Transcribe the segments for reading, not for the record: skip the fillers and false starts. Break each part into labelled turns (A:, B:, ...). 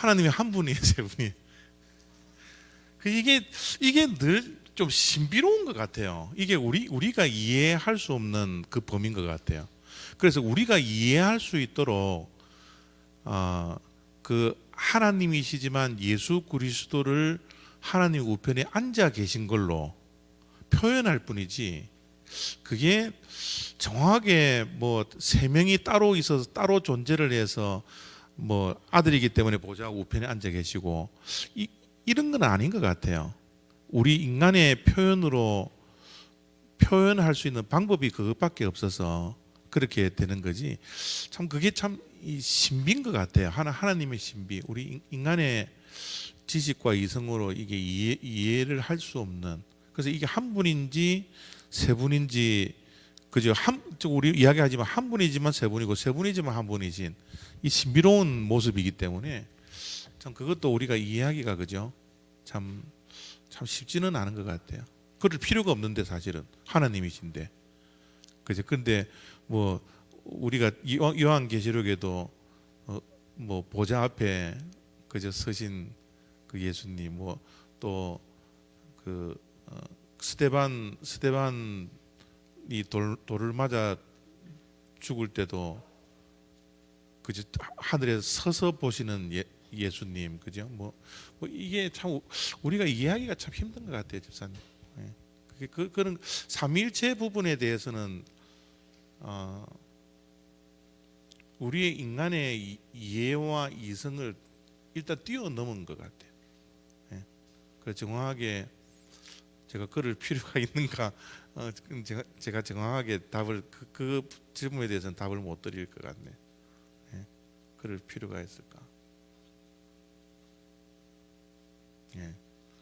A: 하나님이 한 분이에요, 세 분이. 이게 늘 좀 신비로운 것 같아요. 이게 우리가 이해할 수 없는 그 범인 것 같아요. 그래서 우리가 이해할 수 있도록 그 하나님이시지만 예수 그리스도를 하나님 우편에 앉아 계신 걸로 표현할 뿐이지, 그게 정확하게 뭐 세 명이 따로 있어서 따로 존재를 해서 뭐 아들이기 때문에 보좌 우편에 앉아 계시고 이런 건 아닌 것 같아요. 우리 인간의 표현으로 표현할 수 있는 방법이 그것밖에 없어서 그렇게 되는 거지. 참 그게 참 이 신비인 것 같아요. 하나님의 신비. 우리 인간의 지식과 이성으로 이게 이해를 할 수 없는. 그래서 이게 한 분인지 세 분인지, 그죠? 우리 이야기하지만 한 분이지만 세 분이고 세 분이지만 한 분이신 이 신비로운 모습이기 때문에 참 그것도 우리가 이해하기가, 그죠? 참 쉽지는 않은 것 같아요. 그럴 필요가 없는데 사실은 하나님이신데, 그죠? 근데 뭐 우리가 요한계시록에도 뭐 보좌 앞에 그저 서신 그 예수님, 뭐 또 그 스데반이 돌을 맞아 죽을 때도 그저 하늘에서 서서 보시는 예수님, 그죠? 뭐 이게 참 우리가 이해하기가 참 힘든 것 같아요, 집사님. 그런 삼위일체 부분에 대해서는 우리의 인간의 이해와 이성을 일단 뛰어넘은 것 같아요. 그래서 정확하게 제가 그럴 필요가 있는가, 제가 정확하게 답을 그 질문에 대해서는 답을 못 드릴 것 같네요. 그럴 필요가 있을까?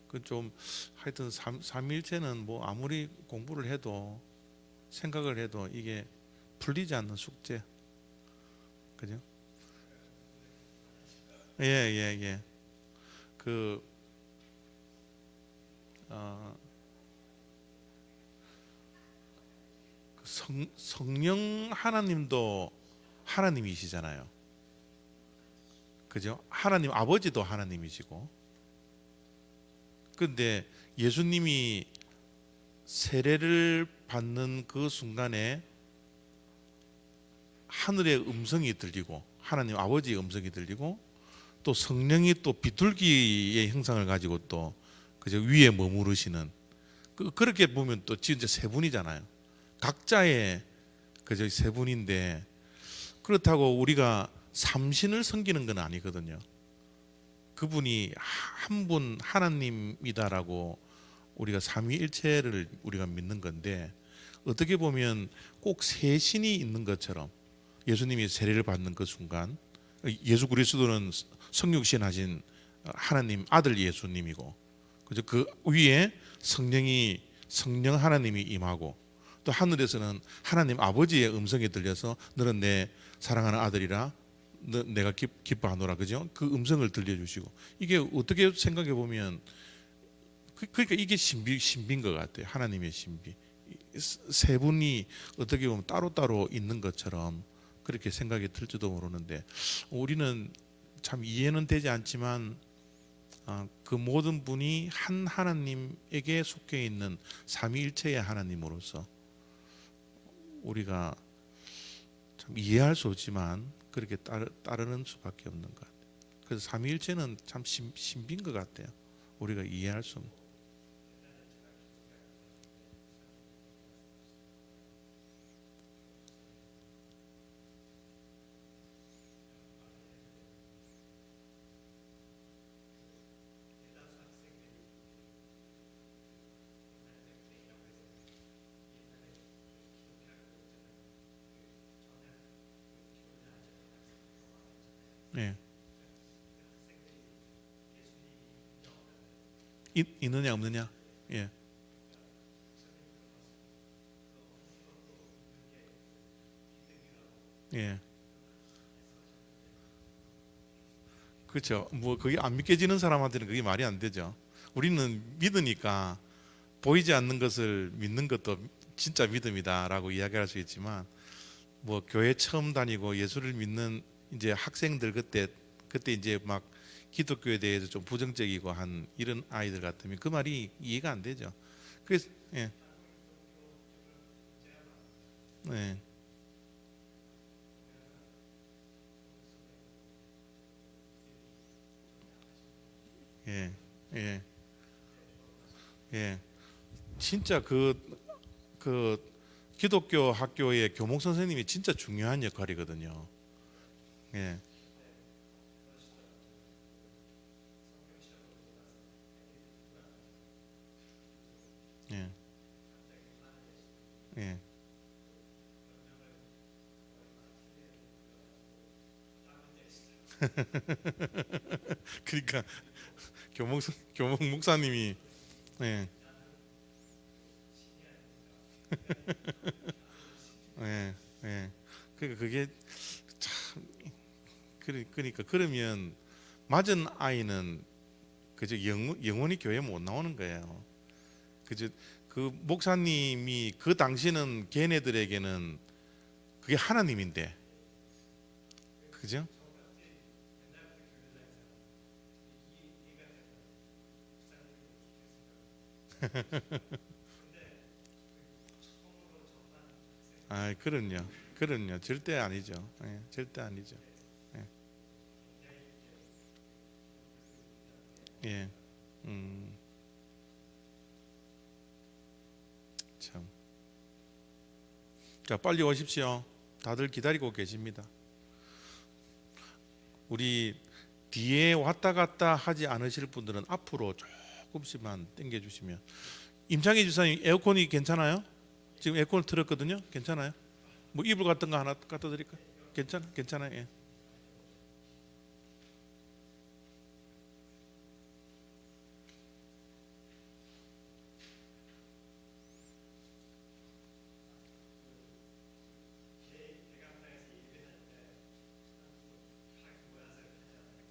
A: 그 좀 하여튼 삼위일체는 뭐 아무리 공부를 해도 생각을 해도 이게 풀리지 않는 숙제, 그죠? 예. 그 성령 하나님도 하나님이시잖아요, 그죠? 하나님 아버지도 하나님이시고, 근데 예수님이 세례를 받는 그 순간에 하늘의 음성이 들리고 하나님 아버지의 음성이 들리고 또 성령이 또 비둘기의 형상을 가지고 또 그저 위에 머무르시는, 그렇게 보면 또 진짜 세 분이잖아요. 각자의 그저 세 분인데, 그렇다고 우리가 삼신을 섬기는 건 아니거든요. 그분이 한 분 하나님이다라고 우리가 삼위일체를 우리가 믿는 건데, 어떻게 보면 꼭 세 신이 있는 것처럼 예수님이 세례를 받는 그 순간 예수 그리스도는 성육신 하신 하나님 아들 예수님이고, 그죠? 그 위에 성령 하나님이 임하고, 또 하늘에서는 하나님 아버지의 음성이 들려서 너는 내 사랑하는 아들이라 내가 기뻐하노라, 그죠? 그 음성을 들려주시고, 이게 어떻게 생각해 보면 그러니까 이게 신비인 것 같아요. 하나님의 신비. 세 분이 어떻게 보면 따로따로 있는 것처럼 그렇게 생각이 들지도 모르는데, 우리는 참 이해는 되지 않지만 그 모든 분이 한 하나님에게 속해 있는 삼위일체의 하나님으로서 우리가 참 이해할 수 없지만 그렇게 따르는 수밖에 없는 것 같아요. 그래서 삼위일체는 참 신비인 것 같아요. 우리가 이해할 수 없는. 네. 있느냐 없느냐? 예. 예. 그렇죠. 뭐 그게 안 믿겨지는 사람한테는 그게 말이 안 되죠. 우리는 믿으니까 보이지 않는 것을 믿는 것도 진짜 믿음이다라고 이야기할 수 있지만, 뭐 교회 처음 다니고 예수를 믿는 이제 학생들 그때 이제 막 기독교에 대해서 좀 부정적이고 한 이런 아이들 같으면 그 말이 이해가 안 되죠. 그래서 예, 예, 예, 예, 예. 진짜 그 기독교 학교의 교목 선생님이 진짜 중요한 역할이거든요. 예, 예, 예. 그러니까 교목 목사님이 예, 예, 예. 그러니까 그게 참 그러니까 그러면 맞은 아이는 그저 영원히 교회 못 나오는 거예요. 그저 그 목사님이 그 당시는 걔네들에게는 그게 하나님인데, 그죠? 아, 그럼요, 절대 아니죠. 예, 절대 아니죠. 예, 예, 음, 참. 자, 빨리 오십시오. 다들 기다리고 계십니다. 우리 뒤에 왔다 갔다 하지 않으실 분들은 앞으로 조금씩만 당겨 주시면. 임창희 주사님, 에어컨이 괜찮아요? 지금 에어컨을 틀었거든요. 괜찮아요? 뭐 이불 같은 거 하나 갖다 드릴까? 괜찮아요. 예.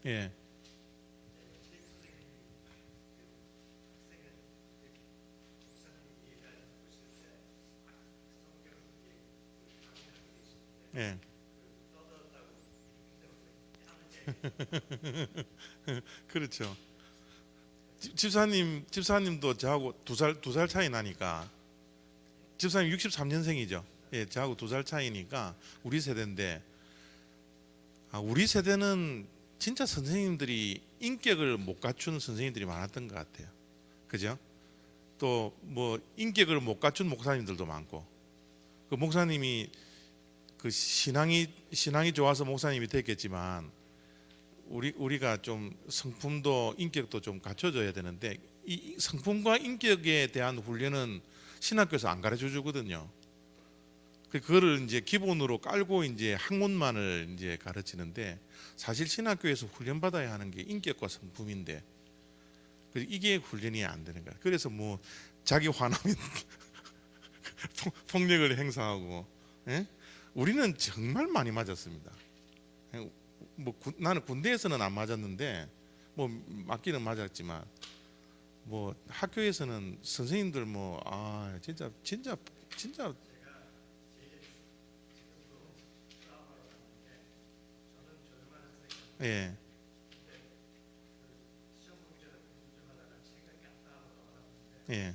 A: 예. 예. 그렇죠. 집사님도 저하고 두 살 차이 나니까 집사님 63년생이죠. 예, 저하고 2살 차이니까 우리 세대인데 우리 세대는 진짜 선생님들이 인격을 못 갖춘 선생님들이 많았던 것 같아요. 그죠? 또 뭐 인격을 못 갖춘 목사님들도 많고 그 목사님이 그 신앙이 좋아서 목사님이 됐겠지만 우리가 좀 성품도 인격도 좀 갖춰져야 되는데 이 성품과 인격에 대한 훈련은 신학교에서 안 가르쳐 주거든요. 그거를 이제 기본으로 깔고 이제 학문만을 이제 가르치는데 사실 신학교에서 훈련받아야 하는 게 인격과 성품인데 이게 훈련이 안 되는 거야. 그래서 뭐 자기 화나면 폭력을 행사하고, 예? 우리는 정말 많이 맞았습니다. 뭐 나는 군대에서는 안 맞았는데 뭐 맞기는 맞았지만 뭐 학교에서는 선생님들 뭐 진짜 예, 예,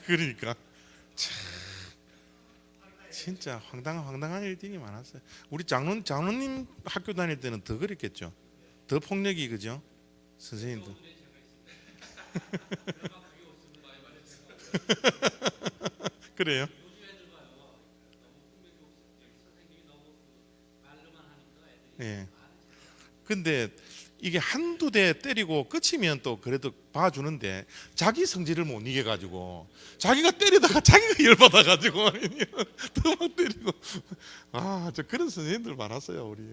A: 그러니까 진짜 황당한 일들이 많았어요. 우리 장로님 학교 다닐 때는 더 그랬겠죠. 더 폭력이 그죠? 선생님들. 그래요? 예. 근데 이게 한두 대 때리고 끝이면 또 그래도 봐주는데 자기 성질을 못 이겨 가지고 자기가 때리다가 자기가 열받아 가지고 더 막 때리고 저 그런 선생님들 많았어요 우리.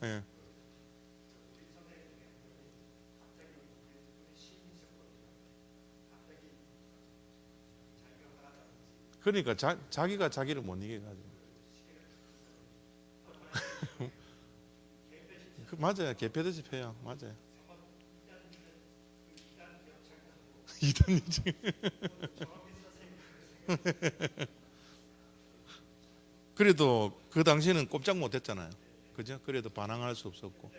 A: 예. 그러니까 자기가 자기를 못 이겨 가지고 맞아요. 개패듯이 패요. 맞아요. 이단 인증. 그래도 그 당시에는 꼼짝 못했잖아요. 그죠? 그래도 반항할 수 없었고.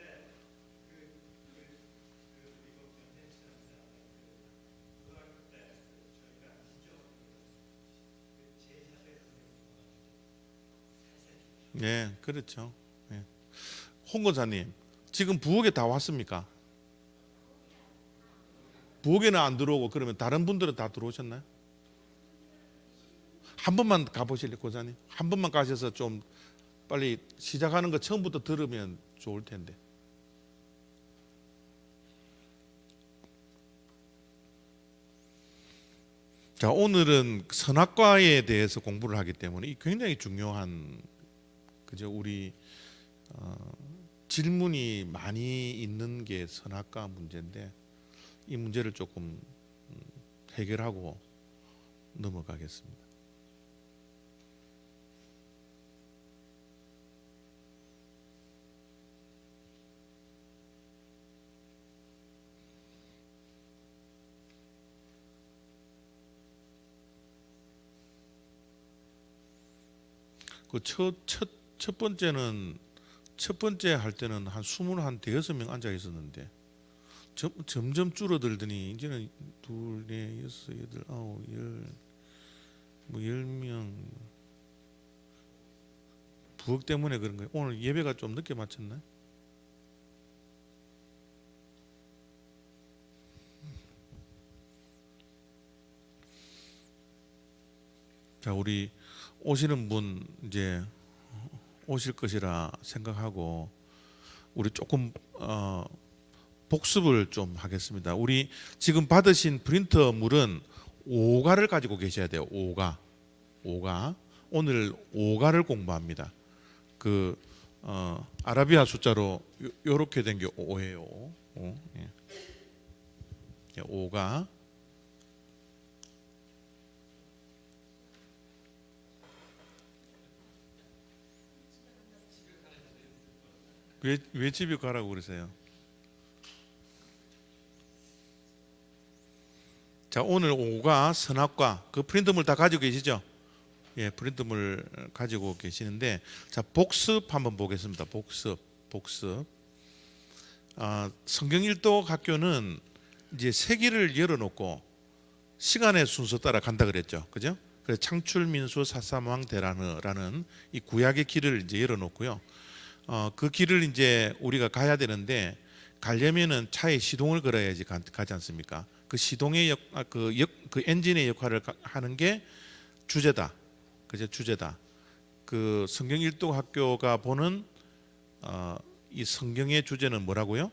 A: 네, 그렇죠. 네. 홍 권사님, 지금 부엌에 다 왔습니까? 부엌에는 안 들어오고 그러면 다른 분들은 다 들어오셨나요? 한 번만 가보실래요, 권사님? 한 번만 가셔서 좀 빨리 시작하는 거 처음부터 들으면 좋을 텐데. 자, 오늘은 선악과에 대해서 공부를 하기 때문에 이 굉장히 중요한 그죠? 우리 질문이 많이 있는 게 선악과 문제인데 이 문제를 조금 해결하고 넘어가겠습니다. 그 첫 번째는 첫 번째 할 때는 한 20, 한 대여섯 명 앉아 있었는데 점점 줄어들더니 이제는 둘, 넷, 여섯, 여덟, 아홉, 열, 뭐 10명. 부엌 때문에 그런 거예요. 오늘 예배가 좀 늦게 마쳤나요? 자, 우리 오시는 분 이제 오실 것이라 생각하고 우리 조금 복습을 좀 하겠습니다. 우리 지금 받으신 프린터물은 5가를 가지고 계셔야 돼요. 5가. 오늘 5가를 공부합니다. 그 아라비아 숫자로 요렇게 된 게 5예요. 5. 예. 5가. 왜 집에 가라고 그러세요? 자, 오늘 5가 선악과 그 프린트물 다 가지고 계시죠? 예, 프린트물 가지고 계시는데 자, 복습 한번 보겠습니다. 복습. 성경 일독 학교는 이제 세기를 열어놓고 시간의 순서 따라 간다 그랬죠, 그죠? 그래서 창출민수 사사왕 대란허라는 이 구약의 길을 이제 열어놓고요. 그 길을 이제 우리가 가야 되는데 가려면은 차에 시동을 걸어야지 가지 않습니까? 그 시동의 그 엔진의 역할을 하는 게 주제다, 그죠? 주제다. 그 성경 일독 학교가 보는 이 성경의 주제는 뭐라고요?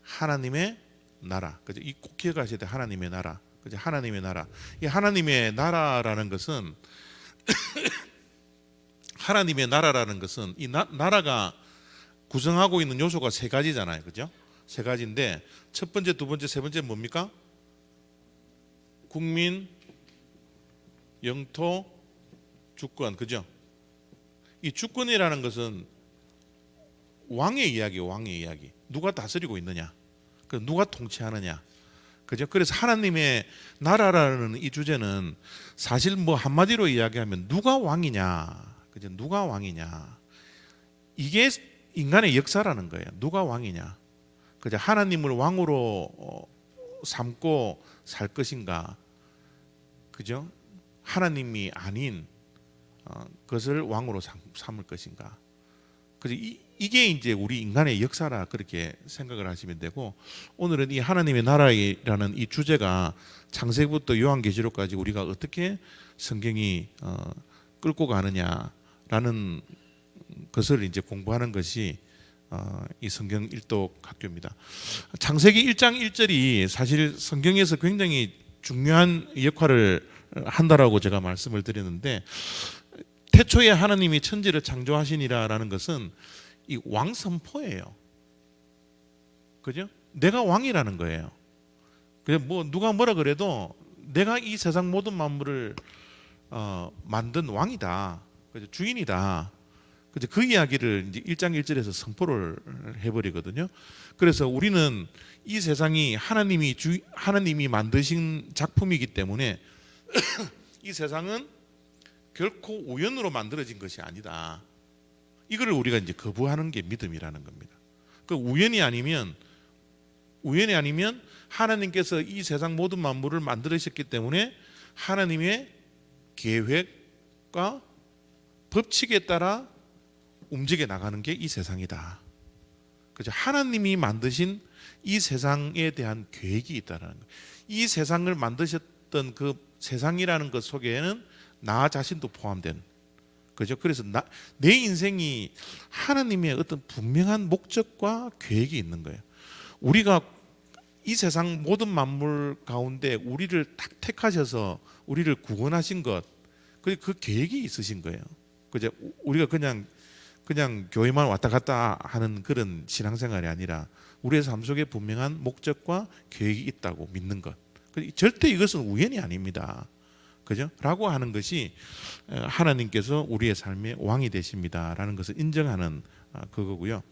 A: 하나님의 나라, 그죠? 이 꼭 기억하셔야 돼. 하나님의 나라, 그죠? 하나님의 나라. 이 하나님의 나라라는 것은 하나님의 나라라는 것은 이 나라가 구성하고 있는 요소가 3가지잖아요, 그죠? 3가지인데 첫 번째, 두 번째, 세 번째 뭡니까? 국민, 영토, 주권, 그죠? 이 주권이라는 것은 왕의 이야기예요. 왕의 이야기. 누가 다스리고 있느냐, 누가 통치하느냐, 그죠? 그래서 하나님의 나라라는 이 주제는 사실 뭐 한마디로 이야기하면 누가 왕이냐, 그죠? 누가 왕이냐, 이게 인간의 역사라는 거예요. 누가 왕이냐, 그죠? 하나님을 왕으로 삼고 살 것인가, 그죠? 하나님이 아닌 것을 왕으로 삼을 것인가. 그죠? 이게 이제 우리 인간의 역사라 그렇게 생각을 하시면 되고, 오늘은 이 하나님의 나라라는 이 주제가 창세기부터 요한계시록까지 우리가 어떻게 성경이 끌고 가느냐라는 것을 이제 공부하는 것이 이 성경 일독 학교입니다. 창세기 1장 1절이 사실 성경에서 굉장히 중요한 역할을 한다라고 제가 말씀을 드렸는데, 태초에 하나님이 천지를 창조하시니라라는 것은 이 왕선포예요. 그죠? 내가 왕이라는 거예요. 그래서 뭐 누가 뭐라 그래도 내가 이 세상 모든 만물을 만든 왕이다, 그죠? 주인이다. 그죠? 그 이야기를 이제 1장 1절에서 선포를 해버리거든요. 그래서 우리는 이 세상이 하나님이 만드신 작품이기 때문에 이 세상은 결코 우연으로 만들어진 것이 아니다. 이거를 우리가 이제 거부하는 게 믿음이라는 겁니다. 그 우연이 아니면 하나님께서 이 세상 모든 만물을 만들으셨기 때문에 하나님의 계획과 법칙에 따라 움직여 나가는 게 이 세상이다. 그죠? 하나님이 만드신 이 세상에 대한 계획이 있다는 거예요. 이 세상을 만드셨던 그 세상이라는 것 속에는 나 자신도 포함된, 그죠? 그래서 내 인생이 하나님의 어떤 분명한 목적과 계획이 있는 거예요. 우리가 이 세상 모든 만물 가운데 우리를 딱 택하셔서 우리를 구원하신 것, 그 계획이 있으신 거예요. 그죠? 우리가 그냥 교회만 왔다 갔다 하는 그런 신앙생활이 아니라 우리의 삶 속에 분명한 목적과 계획이 있다고 믿는 것. 절대 이것은 우연이 아닙니다. 그죠? 라고 하는 것이 하나님께서 우리의 삶의 왕이 되십니다라는 것을 인정하는 그거고요.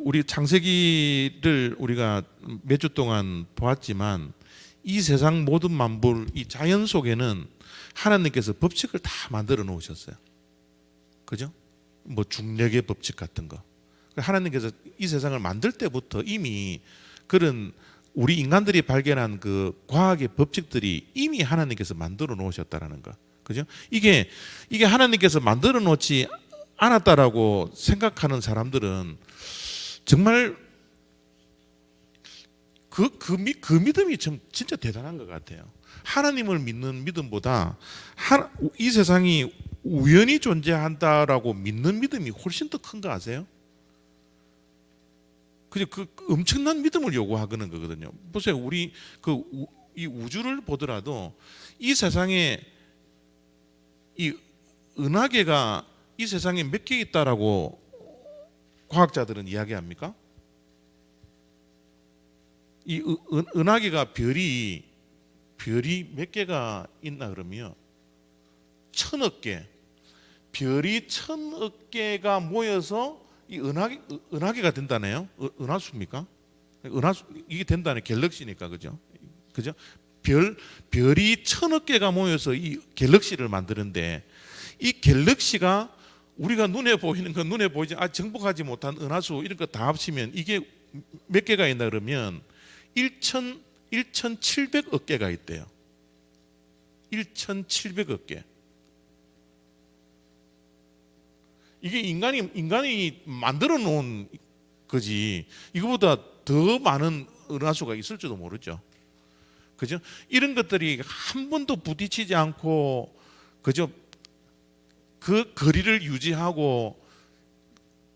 A: 우리 창세기를 우리가 몇 주 동안 보았지만 이 세상 모든 만물, 이 자연 속에는 하나님께서 법칙을 다 만들어 놓으셨어요. 그죠? 뭐 중력의 법칙 같은 거. 하나님께서 이 세상을 만들 때부터 이미 그런 우리 인간들이 발견한 그 과학의 법칙들이 이미 하나님께서 만들어 놓으셨다라는 거. 그죠? 이게 하나님께서 만들어 놓지 않았다라고 생각하는 사람들은 정말 그 믿음이 진짜 대단한 것 같아요. 하나님을 믿는 믿음보다 이 세상이 우연히 존재한다라고 믿는 믿음이 훨씬 더 큰 거 아세요? 그 엄청난 믿음을 요구하는 거거든요. 보세요, 우리 이 우주를 보더라도 이 세상에 이 은하계가 이 세상에 몇 개 있다라고 과학자들은 이야기합니까? 이 은하계가 별이 몇 개가 있나 그러면 1000억 개, 별이 1000억 개가 모여서 이 은하계가 된다네요. 은하수입니까? 은하수 이게 된다네. 갤럭시니까 그죠? 별이 1000억 개가 모여서 이 갤럭시를 만드는데 이 갤럭시가 우리가 눈에 보이는 건 눈에 보이지 정복하지 못한 은하수 이런 거 다 합치면 이게 몇 개가 있나 그러면 1,700억 개가 있대요. 1,700억 개. 이게 인간이 만들어 놓은 거지. 이거보다 더 많은 은하수가 있을지도 모르죠. 그죠? 이런 것들이 한 번도 부딪히지 않고 그죠? 그 거리를 유지하고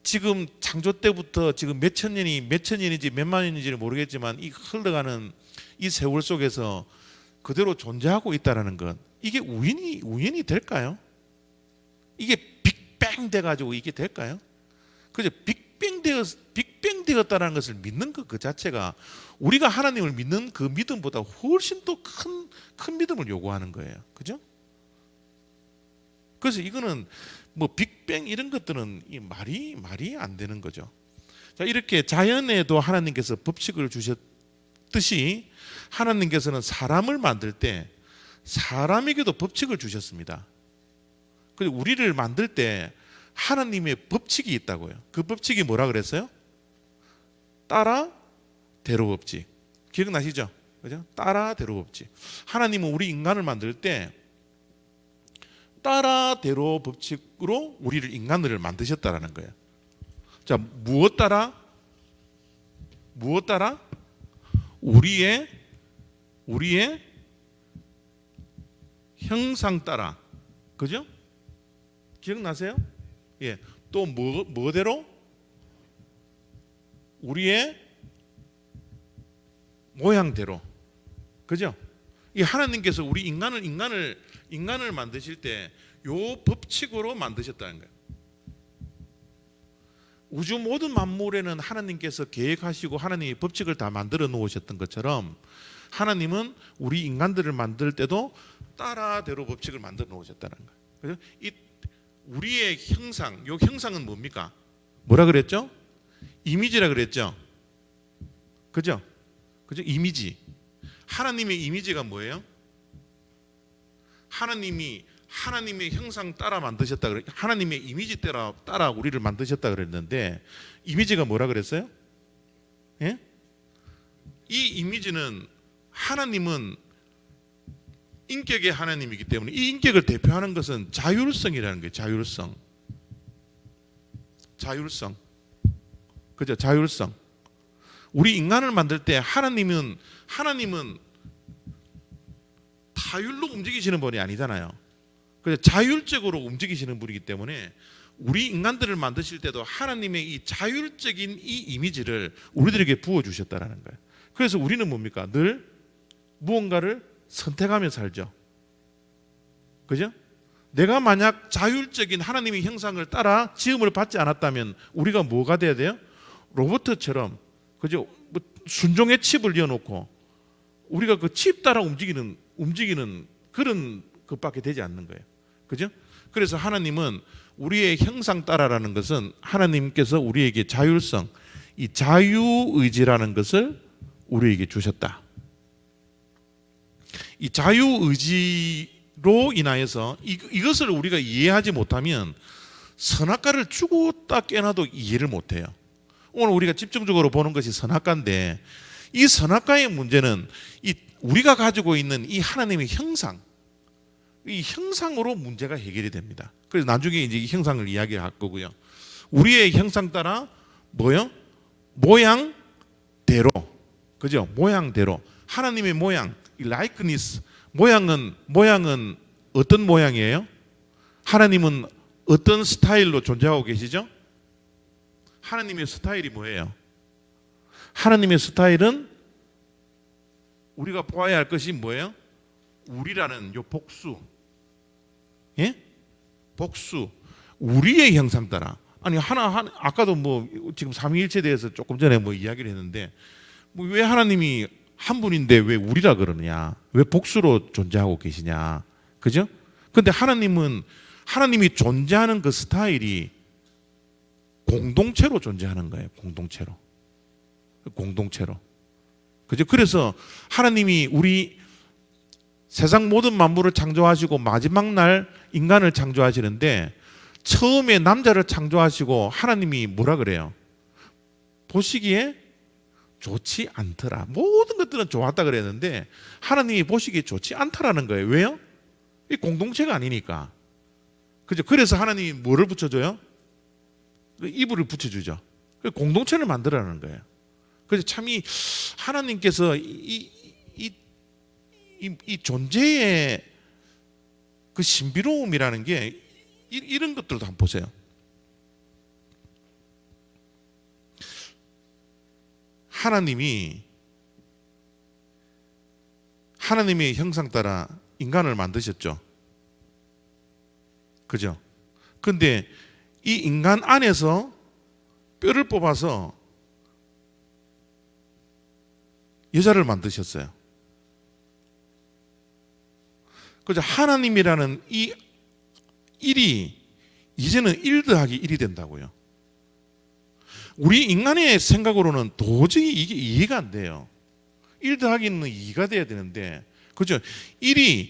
A: 지금 창조 때부터 지금 몇천 년인지 몇만 년인지를 모르겠지만 이 흘러가는 이 세월 속에서 그대로 존재하고 있다라는 것, 이게 우연이 될까요? 이게 빅뱅 돼가지고 이게 될까요? 그죠? 빅뱅 되었다라는 것을 믿는 것 그 자체가 우리가 하나님을 믿는 그 믿음보다 훨씬 더 큰 믿음을 요구하는 거예요. 그죠? 그래서 이거는 뭐 빅뱅 이런 것들은 말이 안 되는 거죠. 자, 이렇게 자연에도 하나님께서 법칙을 주셨듯이 하나님께서는 사람을 만들 때 사람에게도 법칙을 주셨습니다. 그리고 우리를 만들 때 하나님의 법칙이 있다고요. 그 법칙이 뭐라 그랬어요? 따라 대로 법칙. 기억나시죠? 그죠? 따라 대로 법칙. 하나님은 우리 인간을 만들 때 따라 대로 법칙으로 우리를 인간을 만드셨다라는 거예요. 자, 무엇 따라? 우리의 형상 따라. 그죠? 기억나세요? 예. 또 뭐대로? 우리의 모양대로. 그죠? 이 하나님께서 우리 인간을 만드실 때 요 법칙으로 만드셨다는 거예요. 우주 모든 만물에는 하나님께서 계획하시고 하나님의 법칙을 다 만들어 놓으셨던 것처럼 하나님은 우리 인간들을 만들 때도 따라대로 법칙을 만들어 놓으셨다는 거예요. 그래서 이 우리의 형상, 요 형상은 뭡니까? 뭐라 그랬죠? 이미지라 그랬죠? 그죠? 그죠? 이미지. 하나님의 이미지가 뭐예요? 하나님이 하나님의 형상 따라 만드셨다 그래. 하나님의 이미지 따라 우리를 만드셨다 그랬는데 이미지가 뭐라 그랬어요? 예? 이 이미지는 하나님은 인격의 하나님이기 때문에 이 인격을 대표하는 것은 자율성이라는 거예요. 자율성. 자율성. 그죠? 자율성. 우리 인간을 만들 때 하나님은 타율로 움직이시는 분이 아니잖아요. 그래서 자율적으로 움직이시는 분이기 때문에 우리 인간들을 만드실 때도 하나님의 이 자율적인 이 이미지를 우리들에게 부어주셨다라는 거예요. 그래서 우리는 뭡니까? 늘 무언가를 선택하며 살죠. 그죠? 내가 만약 자율적인 하나님의 형상을 따라 지음을 받지 않았다면 우리가 뭐가 돼야 돼요? 로봇처럼, 그죠? 뭐 순종의 칩을 이어놓고 우리가 그 칩 따라 움직이는 그런 것밖에 되지 않는 거예요. 그죠? 그래서 하나님은 우리의 형상 따라라는 것은 하나님께서 우리에게 자율성, 이 자유의지라는 것을 우리에게 주셨다. 이 자유의지로 인하여서 이것을 우리가 이해하지 못하면 선악과를 죽었다 깨나도 이해를 못해요. 오늘 우리가 집중적으로 보는 것이 선악과인데 이 선악과의 문제는 우리가 가지고 있는 이 하나님의 형상, 이 형상으로 문제가 해결이 됩니다. 그래서 나중에 이제 이 형상을 이야기할 거고요. 우리의 형상 따라 뭐요? 모양대로, 그죠? 모양대로 하나님의 모양, 이 likeness, 모양은 어떤 모양이에요? 하나님은 어떤 스타일로 존재하고 계시죠? 하나님의 스타일이 뭐예요? 하나님의 스타일은 우리가 보아야 할 것이 뭐예요? 우리라는 요 복수, 예? 복수, 우리의 형상 따라. 아니 아까도 뭐 지금 삼위일체에 대해서 조금 전에 뭐 이야기를 했는데 뭐 왜 하나님이 한 분인데 왜 우리라 그러느냐? 왜 복수로 존재하고 계시냐? 그죠? 근데 하나님이 존재하는 그 스타일이 공동체로 존재하는 거예요. 공동체로. 그죠? 그래서 하나님이 우리 세상 모든 만물을 창조하시고 마지막 날 인간을 창조하시는데 처음에 남자를 창조하시고 하나님이 뭐라 그래요? 보시기에 좋지 않더라. 모든 것들은 좋았다 그랬는데 하나님이 보시기에 좋지 않다라는 거예요. 왜요? 이 공동체가 아니니까. 그죠? 그래서 하나님이 뭐를 붙여줘요? 이불을 붙여주죠. 공동체를 만들어라는 거예요. 그래서 참 이 하나님께서 이 존재의 그 신비로움이라는 게 이런 것들도 한번 보세요. 하나님의 형상 따라 인간을 만드셨죠. 그죠? 근데 이 인간 안에서 뼈를 뽑아서 여자를 만드셨어요. 그죠? 하나님이라는 이 1이 이제는 1 더하기 1이 된다고요. 우리 인간의 생각으로는 도저히 이게 이해가 안 돼요. 1 더하기는 2가 돼야 되는데, 그죠? 1이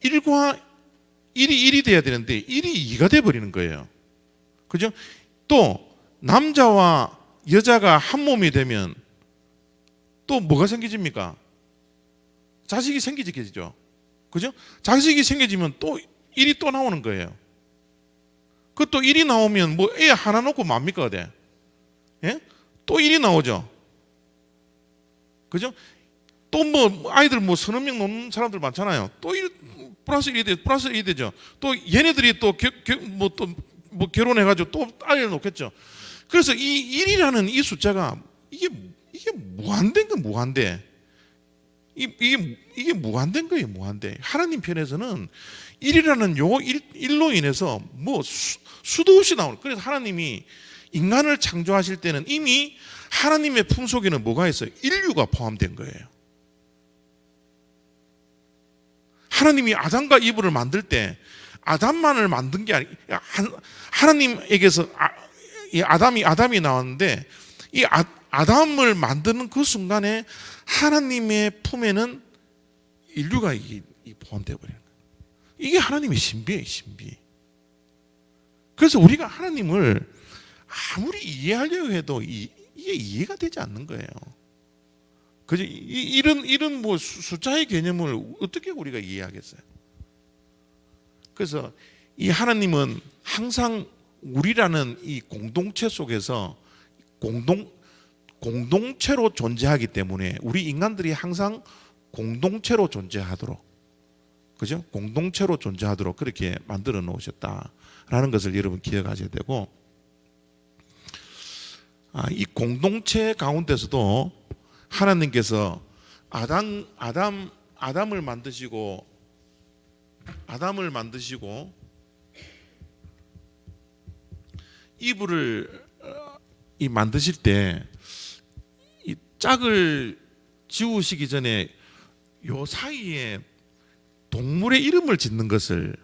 A: 1이 돼야 되는데 1이 2가 돼버리는 거예요. 그죠? 또 남자와 여자가 한 몸이 되면 또 뭐가 생기집니까? 자식이 생기지죠. 그죠? 자식이 생겨지면 또 1이 또 나오는 거예요. 그것도 1이 나오면 뭐 애 하나 놓고 뭡니까? 어때? 예? 또 1이 나오죠. 그죠? 또 뭐 아이들 뭐 서너 명 넘는 사람들 많잖아요. 또 1 플러스 1이 되죠. 또 얘네들이 또 결혼해가지고 또 아이를 놓겠죠. 그래서 이 1이라는 이 숫자가 이게 무한대인 건 무한대. 이게 무한대인 거예요, 무한대. 하나님 편에서는 1이라는 요 1로 인해서 뭐 수도 없이 나오는. 그래서 하나님이 인간을 창조하실 때는 이미 하나님의 품속에는 뭐가 있어요? 인류가 포함된 거예요. 하나님이 아담과 이브를 만들 때 아담만을 만든 게 아니, 하나님에게서 이 아담이 나왔는데 이 아담을 만드는 그 순간에 하나님의 품에는 인류가 포함되어 버려요. 이게 하나님의 신비예요, 신비. 그래서 우리가 하나님을 아무리 이해하려고 해도 이게 이해가 되지 않는 거예요. 그죠? 이런 뭐 숫자의 개념을 어떻게 우리가 이해하겠어요? 그래서 이 하나님은 항상 우리라는 이 공동체 속에서 공동체로 존재하기 때문에 우리 인간들이 항상 공동체로 존재하도록, 그죠? 공동체로 존재하도록 그렇게 만들어 놓으셨다라는 것을 여러분 기억하셔야 되고, 이 공동체 가운데서도 하나님께서 아담을 만드시고 이브를 만드실 때 이 짝을 지우시기 전에 요 사이에 동물의 이름을 짓는 것을,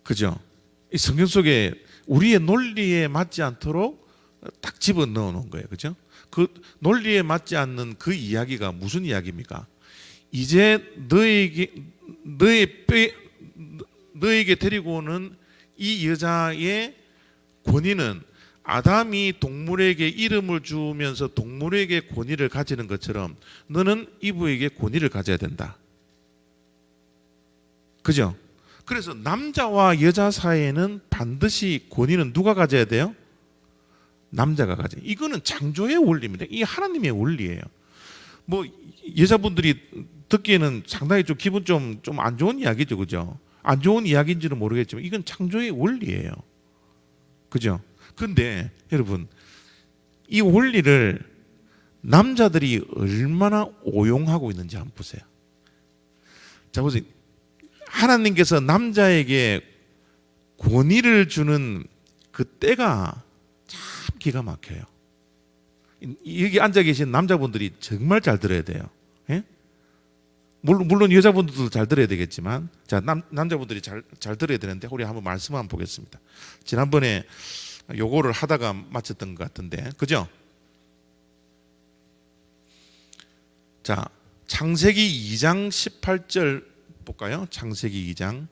A: 그죠? 이 성경 속에 우리의 논리에 맞지 않도록 딱 집어 넣어 놓은 거예요. 그죠? 그 논리에 맞지 않는 그 이야기가 무슨 이야기입니까? 이제 너에게 데리고 오는 이 여자의 권위는 아담이 동물에게 이름을 주면서 동물에게 권위를 가지는 것처럼 너는 이브에게 권위를 가져야 된다. 그죠? 그래서 남자와 여자 사이에는 반드시 권위는 누가 가져야 돼요? 남자가 가져요. 이거는 창조의 원리입니다. 이 하나님의 원리예요. 뭐 여자분들이 듣기에는 상당히 좀 기분 좀 안 좋은 이야기죠, 그죠? 안 좋은 이야기인지는 모르겠지만 이건 창조의 원리예요. 그죠? 근데 여러분, 이 원리를 남자들이 얼마나 오용하고 있는지 한번 보세요. 자, 보세요. 하나님께서 남자에게 권위를 주는 그 때가 참 기가 막혀요. 여기 앉아 계신 남자분들이 정말 잘 들어야 돼요. 예? 물론 여자분들도 잘 들어야 되겠지만, 자, 남자분들이 잘 들어야 되는데 우리 한번 말씀 한번 보겠습니다. 지난번에 요거를 하다가 마쳤던 것 같은데, 그죠? 자, 창세기 2장 18절 볼까요? 창세기 2장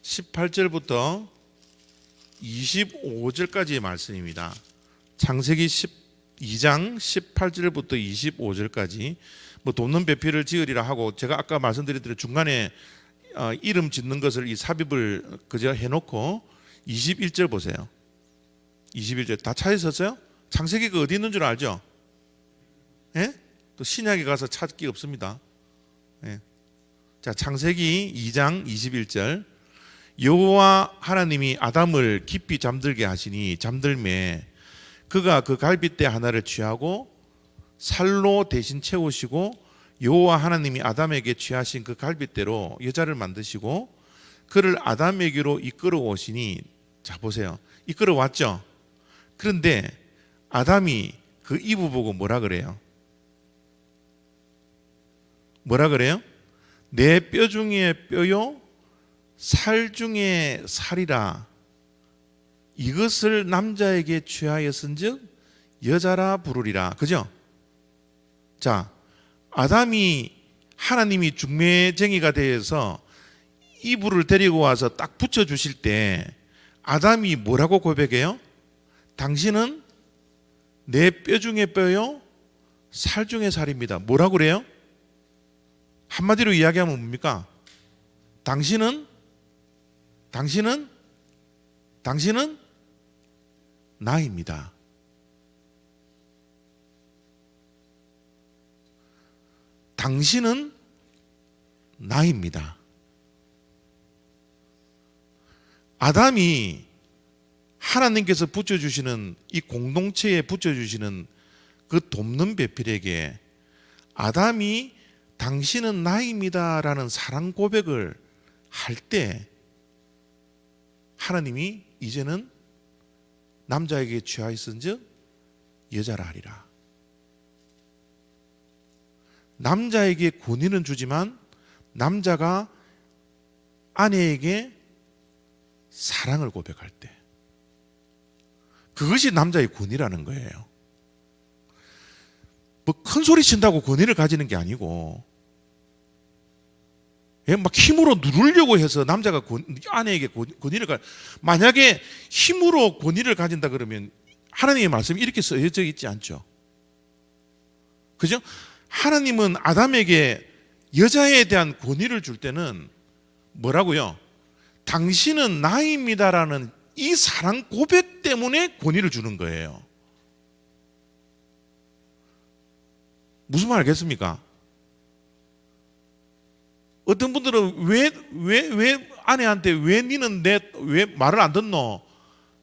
A: 18절부터 25절까지의 말씀입니다. 창세기 2장 18절부터 25절까지 뭐 돕는 배필을 지으리라 하고, 제가 아까 말씀드린 대로 중간에 이름 짓는 것을 이 삽입을 그저 해놓고 21절 보세요. 21절 다 찾으셨어요? 창세기가 어디 있는 줄 알죠? 예? 또 신약에 가서 찾기 없습니다. 예. 자, 창세기 2장 21절. 여호와 하나님이 아담을 깊이 잠들게 하시니 잠들매 그가 그 갈빗대 하나를 취하고 살로 대신 채우시고 여호와 하나님이 아담에게 취하신 그 갈빗대로 여자를 만드시고 그를 아담에게로 이끌어 오시니, 자 보세요. 이끌어 왔죠. 그런데 아담이 그 이브 보고 뭐라 그래요? 뭐라 그래요? 내 뼈 중에 뼈요 살 중에 살이라. 이것을 남자에게 취하였은즉 여자라 부르리라. 그죠? 자, 아담이 하나님이 중매쟁이가 되어서 이브를 데리고 와서 딱 붙여주실 때 아담이 뭐라고 고백해요? 당신은 내 뼈 중에 뼈요 살 중에 살입니다. 뭐라고 그래요? 한마디로 이야기하면 뭡니까? 당신은 나입니다. 당신은 나입니다. 아담이 하나님께서 붙여주시는 이 공동체에 붙여주시는 그 돕는 배필에게 아담이 당신은 나입니다라는 사랑 고백을 할 때 하나님이 이제는 남자에게 취하였은즉 여자라 하리라. 남자에게 권위는 주지만 남자가 아내에게 사랑을 고백할 때 그것이 남자의 권위라는 거예요. 뭐 큰 소리 친다고 권위를 가지는 게 아니고 막 힘으로 누르려고 해서 남자가 아내에게 권위를 만약에 힘으로 권위를 가진다 그러면 하나님의 말씀이 이렇게 써져 있지 않죠. 그죠? 하나님은 아담에게 여자에 대한 권위를 줄 때는 뭐라고요? 당신은 나입니다라는 이 사랑 고백 때문에 권위를 주는 거예요. 무슨 말 알겠습니까? 어떤 분들은 왜 아내한테 왜 니는 왜 말을 안 듣노?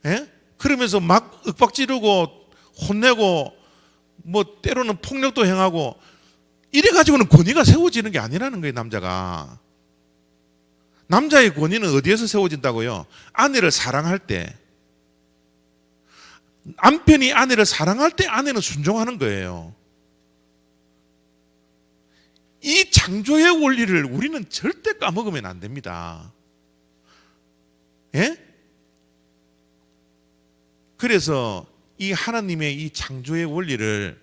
A: 예? 그러면서 막 윽박지르고 혼내고 뭐 때로는 폭력도 행하고 이래 가지고는 권위가 세워지는 게 아니라는 거예요. 남자의 권위는 어디에서 세워진다고요? 아내를 사랑할 때, 남편이 아내를 사랑할 때 아내는 순종하는 거예요. 이 창조의 원리를 우리는 절대 까먹으면 안 됩니다. 예? 그래서 이 하나님의 이 창조의 원리를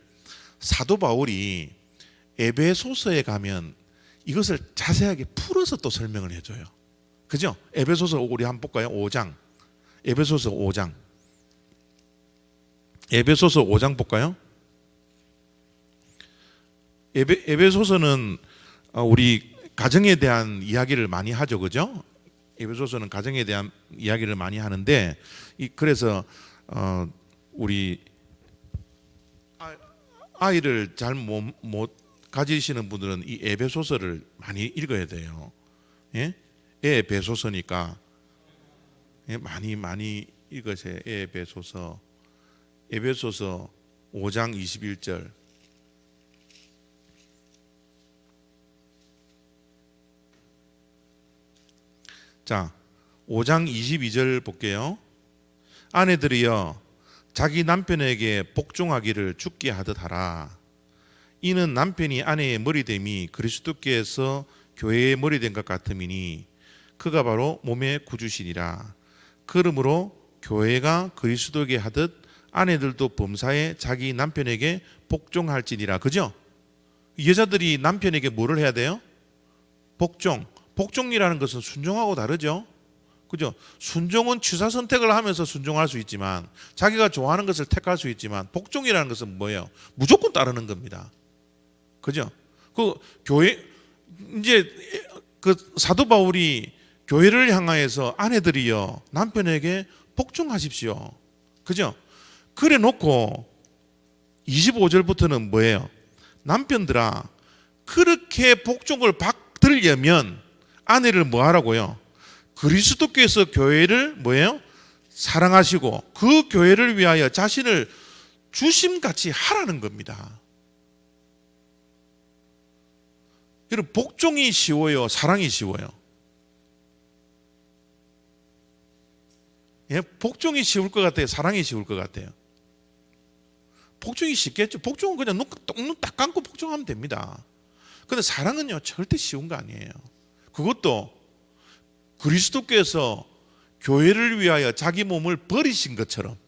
A: 사도 바울이 에베소서에 가면 이것을 자세하게 풀어서 또 설명을 해줘요. 그죠? 에베소서 우리 한번 볼까요? 5장. 에베소서 5장. 에베소서 5장 볼까요? 에베소서는 우리 가정에 대한 이야기를 많이 하죠. 그죠? 에베소서는 가정에 대한 이야기를 많이 하는데 그래서 우리 아이를 잘 못 가지시는 분들은 이 에베소서를 많이 읽어야 돼요. 예? 에베소서니까 예? 많이 읽으세요. 에베소서 5장 21절. 자, 5장 22절 볼게요. 아내들이여 자기 남편에게 복종하기를 죽게 하듯 하라. 이는 남편이 아내의 머리됨이 그리스도께서 교회의 머리된 것 같음이니 그가 바로 몸의 구주시니라. 그러므로 교회가 그리스도에게 하듯 아내들도 범사에 자기 남편에게 복종할지니라. 그죠? 여자들이 남편에게 뭐를 해야 돼요? 복종이라는 것은 순종하고 다르죠. 그죠? 순종은 취사 선택을 하면서 순종할 수 있지만 자기가 좋아하는 것을 택할 수 있지만 복종이라는 것은 뭐예요? 무조건 따르는 겁니다. 그죠? 그 교회 이제 그 사도 바울이 교회를 향하여서 아내들이여 남편에게 복종하십시오. 그죠? 그래 놓고 25절부터는 뭐예요? 남편들아 그렇게 복종을 받으려면 아내를 뭐 하라고요? 그리스도께서 교회를 뭐예요? 사랑하시고 그 교회를 위하여 자신을 주심같이 하라는 겁니다. 여러분 복종이 쉬워요? 사랑이 쉬워요? 예? 복종이 쉬울 것 같아요? 사랑이 쉬울 것 같아요? 복종이 쉽겠죠. 복종은 그냥 눈 딱 감고 복종하면 됩니다. 그런데 사랑은요 절대 쉬운 거 아니에요. 그것도 그리스도께서 교회를 위하여 자기 몸을 버리신 것처럼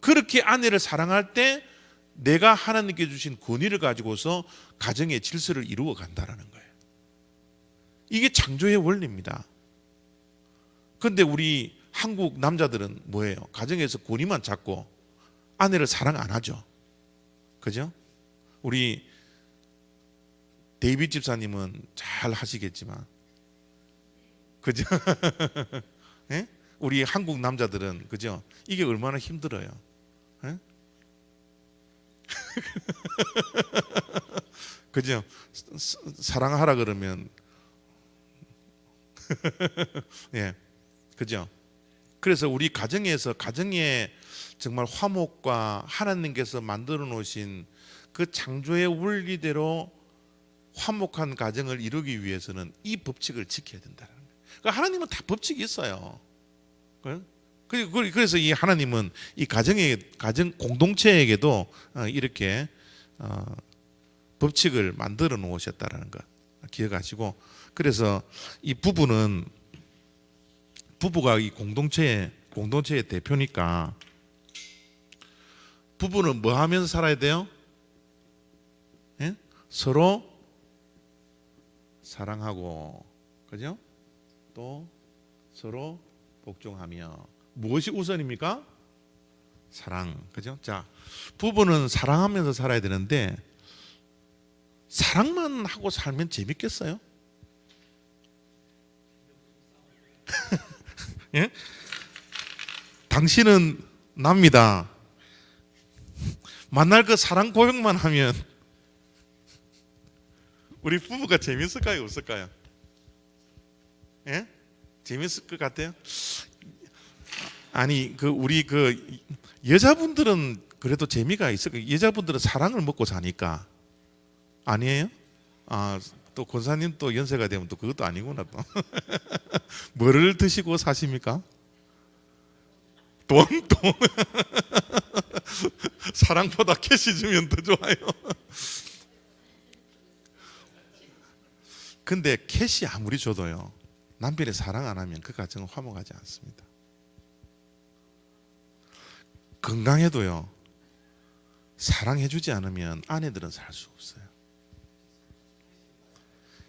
A: 그렇게 아내를 사랑할 때 내가 하나님께 주신 권위를 가지고서 가정의 질서를 이루어 간다는 거예요. 이게 창조의 원리입니다. 그런데 우리 한국 남자들은 뭐예요? 가정에서 권위만 잡고 아내를 사랑 안 하죠. 그죠? 우리 데이빗 집사님은 잘 하시겠지만 그죠? 예? 우리 한국 남자들은 그죠? 이게 얼마나 힘들어요. 예? 그죠? 사랑하라 그러면 예, 그죠? 그래서 우리 가정에서 가정의 정말 화목과 하나님께서 만들어 놓으신 그 창조의 원리대로 화목한 가정을 이루기 위해서는 이 법칙을 지켜야 된다는 거예요. 그러니까 하나님은 다 법칙이 있어요. 그래서 이 하나님은 이 가정 공동체에게도 이렇게 법칙을 만들어 놓으셨다라는 거 기억하시고, 그래서 이 부부가 이 공동체의 대표니까 부부는 뭐 하면서 살아야 돼요? 예? 서로 사랑하고, 그죠? 또 서로 복종하며. 무엇이 우선입니까? 사랑, 그죠? 자, 부부는 사랑하면서 살아야 되는데 사랑만 하고 살면 재밌겠어요? 예? 당신은 납니다. 만날 그 사랑 고백만 하면 우리 부부가 재밌을까요? 없을까요? 예? 재밌을 것 같아요? 아니, 우리 여자분들은 그래도 재미가 있을 거예요. 여자분들은 사랑을 먹고 사니까. 아니에요? 또 권사님 또 연세가 되면 또 그것도 아니구나 또. 뭐를 드시고 사십니까? 돈. 사랑보다 캐시 주면 더 좋아요. 근데 캐시 아무리 줘도요, 남편이 사랑 안 하면 그 가정은 화목하지 않습니다. 건강해도요, 사랑해주지 않으면 아내들은 살 수 없어요.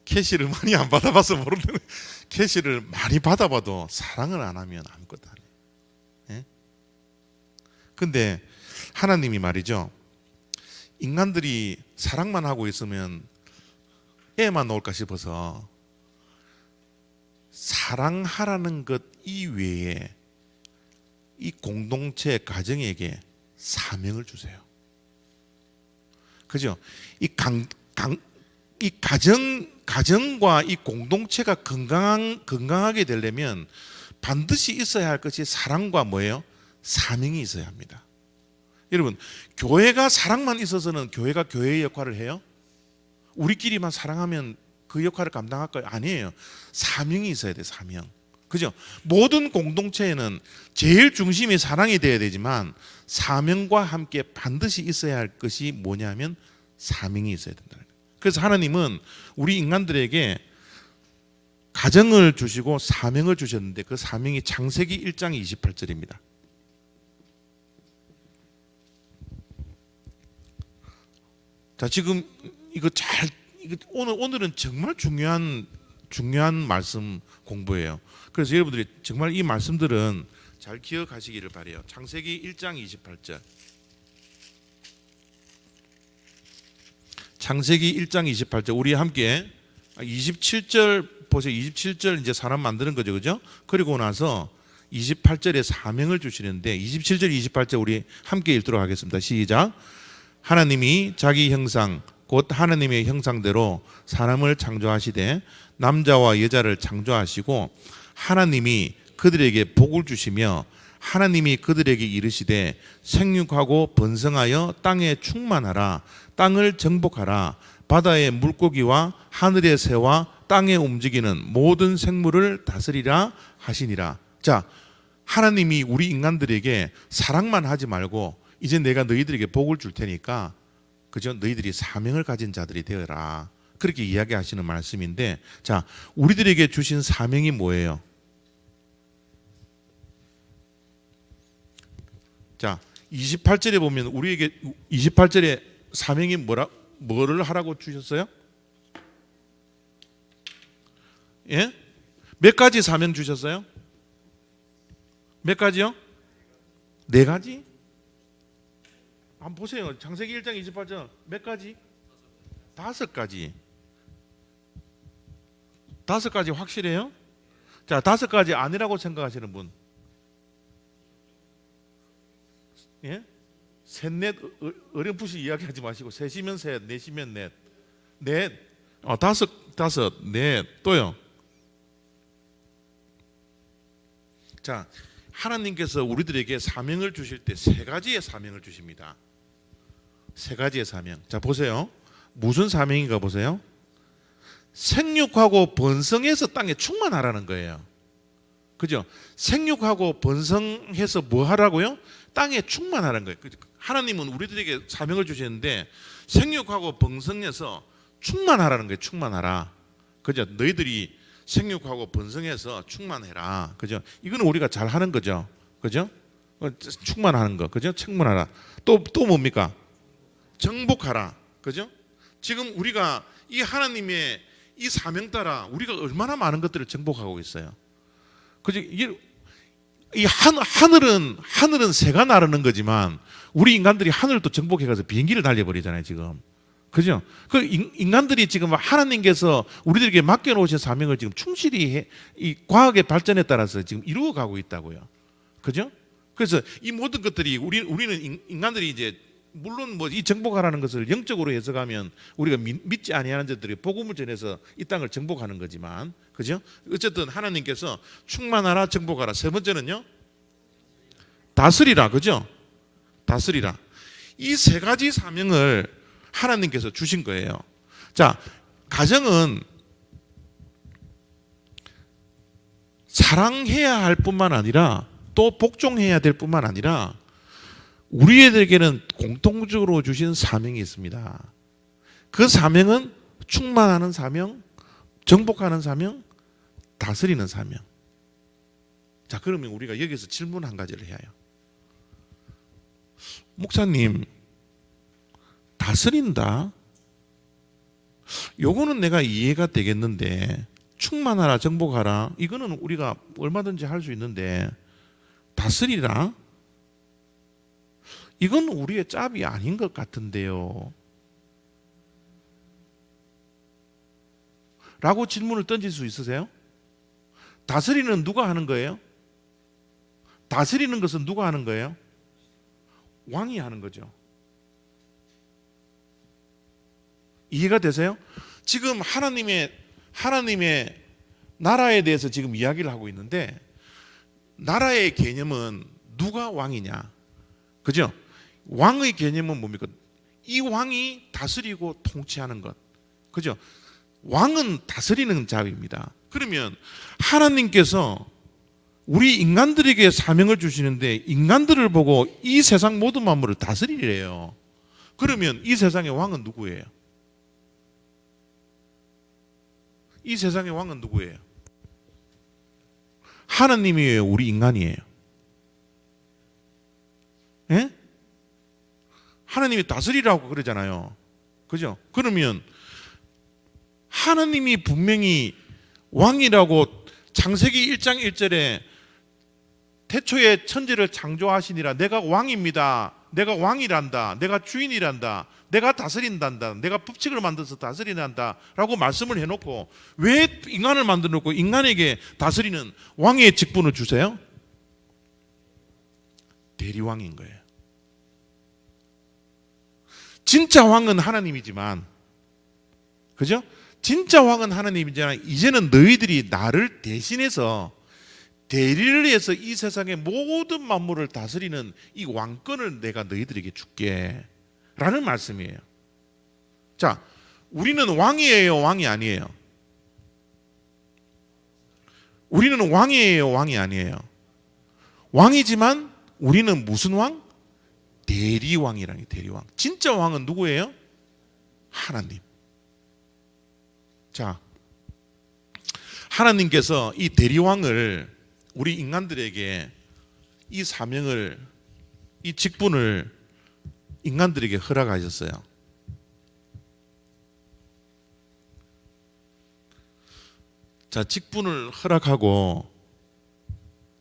A: 캐시를 많이 안 받아봐서 모르는, 캐시를 많이 받아봐도 사랑을 안 하면 아무것도 안 해요. 예? 근데 하나님이 말이죠, 인간들이 사랑만 하고 있으면 애만 나올까 싶어서 사랑하라는 것 이외에 이 공동체 가정에게 사명을 주세요. 그죠? 이 가정과 이 공동체가 건강하게 되려면 반드시 있어야 할 것이 사랑과 뭐예요? 사명이 있어야 합니다. 여러분, 교회가 사랑만 있어서는 교회가 교회의 역할을 해요? 우리끼리만 사랑하면 그 역할을 감당할까요? 아니에요. 사명이 있어야 돼요. 사명. 그죠? 모든 공동체에는 제일 중심이 사랑이 되어야 되지만 사명과 함께 반드시 있어야 할 것이 뭐냐면 사명이 있어야 된다. 그래서 하나님은 우리 인간들에게 가정을 주시고 사명을 주셨는데 그 사명이 창세기 1장 28절입니다. 자, 지금 오늘은 정말 중요한 말씀 공부예요. 그래서 여러분들이 정말 이 말씀들은 잘 기억하시기를 바라요. 창세기 1장 28절. 창세기 1장 28절 우리 함께 27절 보세요. 27절 이제 사람 만드는 거죠. 그죠? 그리고 나서 28절에 사명을 주시는데 27절 28절 우리 함께 읽도록 하겠습니다. 시작. 하나님이 자기 형상 곧 하나님의 형상대로 사람을 창조하시되 남자와 여자를 창조하시고 하나님이 그들에게 복을 주시며 하나님이 그들에게 이르시되 생육하고 번성하여 땅에 충만하라 땅을 정복하라 바다의 물고기와 하늘의 새와 땅에 움직이는 모든 생물을 다스리라 하시니라. 자, 하나님이 우리 인간들에게 사랑만 하지 말고 이제 내가 너희들에게 복을 줄 테니까 그죠? 너희들이 사명을 가진 자들이 되어라. 그렇게 이야기하시는 말씀인데, 자, 우리들에게 주신 사명이 뭐예요? 자, 28절에 보면 우리에게 28절에 사명이 뭐를 하라고 주셨어요? 예? 몇 가지 사명 주셨어요? 몇 가지요? 네 가지? 한번 보세요. 창세기 1장 28절 몇 가지? 5가지. 5가지 확실해요? 자, 5가지 아니라고 생각하시는 분? 예? 셋넷 어렴풋이 이야기하지 마시고 셋이면 셋, 넷이면 넷. 넷. 다섯, 넷. 또요. 자, 하나님께서 우리들에게 사명을 주실 때 3가지의 사명을 주십니다. 3가지의 사명. 자, 보세요. 무슨 사명인가 보세요. 생육하고 번성해서 땅에 충만하라는 거예요. 그죠? 생육하고 번성해서 뭐 하라고요? 땅에 충만하는 거예요. 하나님은 우리들에게 사명을 주셨는데 생육하고 번성해서 충만하라는 거예요. 충만하라. 그죠? 너희들이 생육하고 번성해서 충만해라. 그죠? 이거는 우리가 잘 하는 거죠. 그죠? 충만하는 거. 그죠? 충만하라. 또 뭡니까? 정복하라. 그죠? 지금 우리가 이 하나님의 이 사명 따라 우리가 얼마나 많은 것들을 정복하고 있어요. 그죠? 이 하늘은 새가 나르는 거지만 우리 인간들이 하늘을 또 정복해 가서 비행기를 날려버리잖아요, 지금. 그죠? 그 인간들이 지금 하나님께서 우리들에게 맡겨놓으신 사명을 지금 충실히 이 과학의 발전에 따라서 지금 이루어가고 있다고요. 그죠? 그래서 이 모든 것들이 우리는 인간들이 이제 물론 뭐 이 정복하라는 것을 영적으로 해석하면 우리가 믿지 아니하는 자들이 복음을 전해서 이 땅을 정복하는 거지만, 그죠? 어쨌든 하나님께서 충만하라, 정복하라. 세 번째는요, 다스리라. 그죠? 다스리라. 이 세 가지 사명을 하나님께서 주신 거예요. 자, 가정은 사랑해야 할 뿐만 아니라 또 복종해야 될 뿐만 아니라 우리에게는 공통적으로 주신 사명이 있습니다. 그 사명은 충만하는 사명, 정복하는 사명, 다스리는 사명. 자, 그러면 우리가 여기서 질문 한 가지를 해야 해요. 목사님, 다스린다? 요거는 내가 이해가 되겠는데 충만하라, 정복하라, 이거는 우리가 얼마든지 할 수 있는데 다스리라? 이건 우리의 짭이 아닌 것 같은데요. 라고 질문을 던질 수 있으세요? 다스리는 누가 하는 거예요? 다스리는 것은 누가 하는 거예요? 왕이 하는 거죠. 이해가 되세요? 지금 하나님의 나라에 대해서 지금 이야기를 하고 있는데 나라의 개념은 누가 왕이냐? 그죠? 왕의 개념은 뭡니까? 이 왕이 다스리고 통치하는 것. 그죠? 왕은 다스리는 자입니다. 그러면 하나님께서 우리 인간들에게 사명을 주시는데 인간들을 보고 이 세상 모든 만물을 다스리래요. 그러면 이 세상의 왕은 누구예요? 이 세상의 왕은 누구예요? 하나님이에요? 우리 인간이에요? 예? 하나님이 다스리라고 그러잖아요. 그죠? 그러면 하나님이 분명히 왕이라고 창세기 1장 1절에 태초에 천지를 창조하시니라, 내가 왕입니다, 내가 왕이란다, 내가 주인이란다, 내가 다스린단다, 내가 법칙을 만들어서 다스린단다 라고 말씀을 해놓고 왜 인간을 만들어 놓고 인간에게 다스리는 왕의 직분을 주세요? 대리왕인 거예요. 진짜 왕은 하나님이지만, 그죠? 진짜 왕은 하나님이지만 이제는 너희들이 나를 대신해서 대리를 해서 이 세상의 모든 만물을 다스리는 이 왕권을 내가 너희들에게 줄게 라는 말씀이에요. 자, 우리는 왕이에요, 왕이 아니에요? 우리는 왕이에요, 왕이 아니에요? 왕이지만 우리는 무슨 왕? 대리왕이라는 게 대리왕. 진짜 왕은 누구예요? 하나님. 자, 하나님께서 이 대리왕을 우리 인간들에게 이 사명을, 이 직분을 인간들에게 허락하셨어요. 자, 직분을 허락하고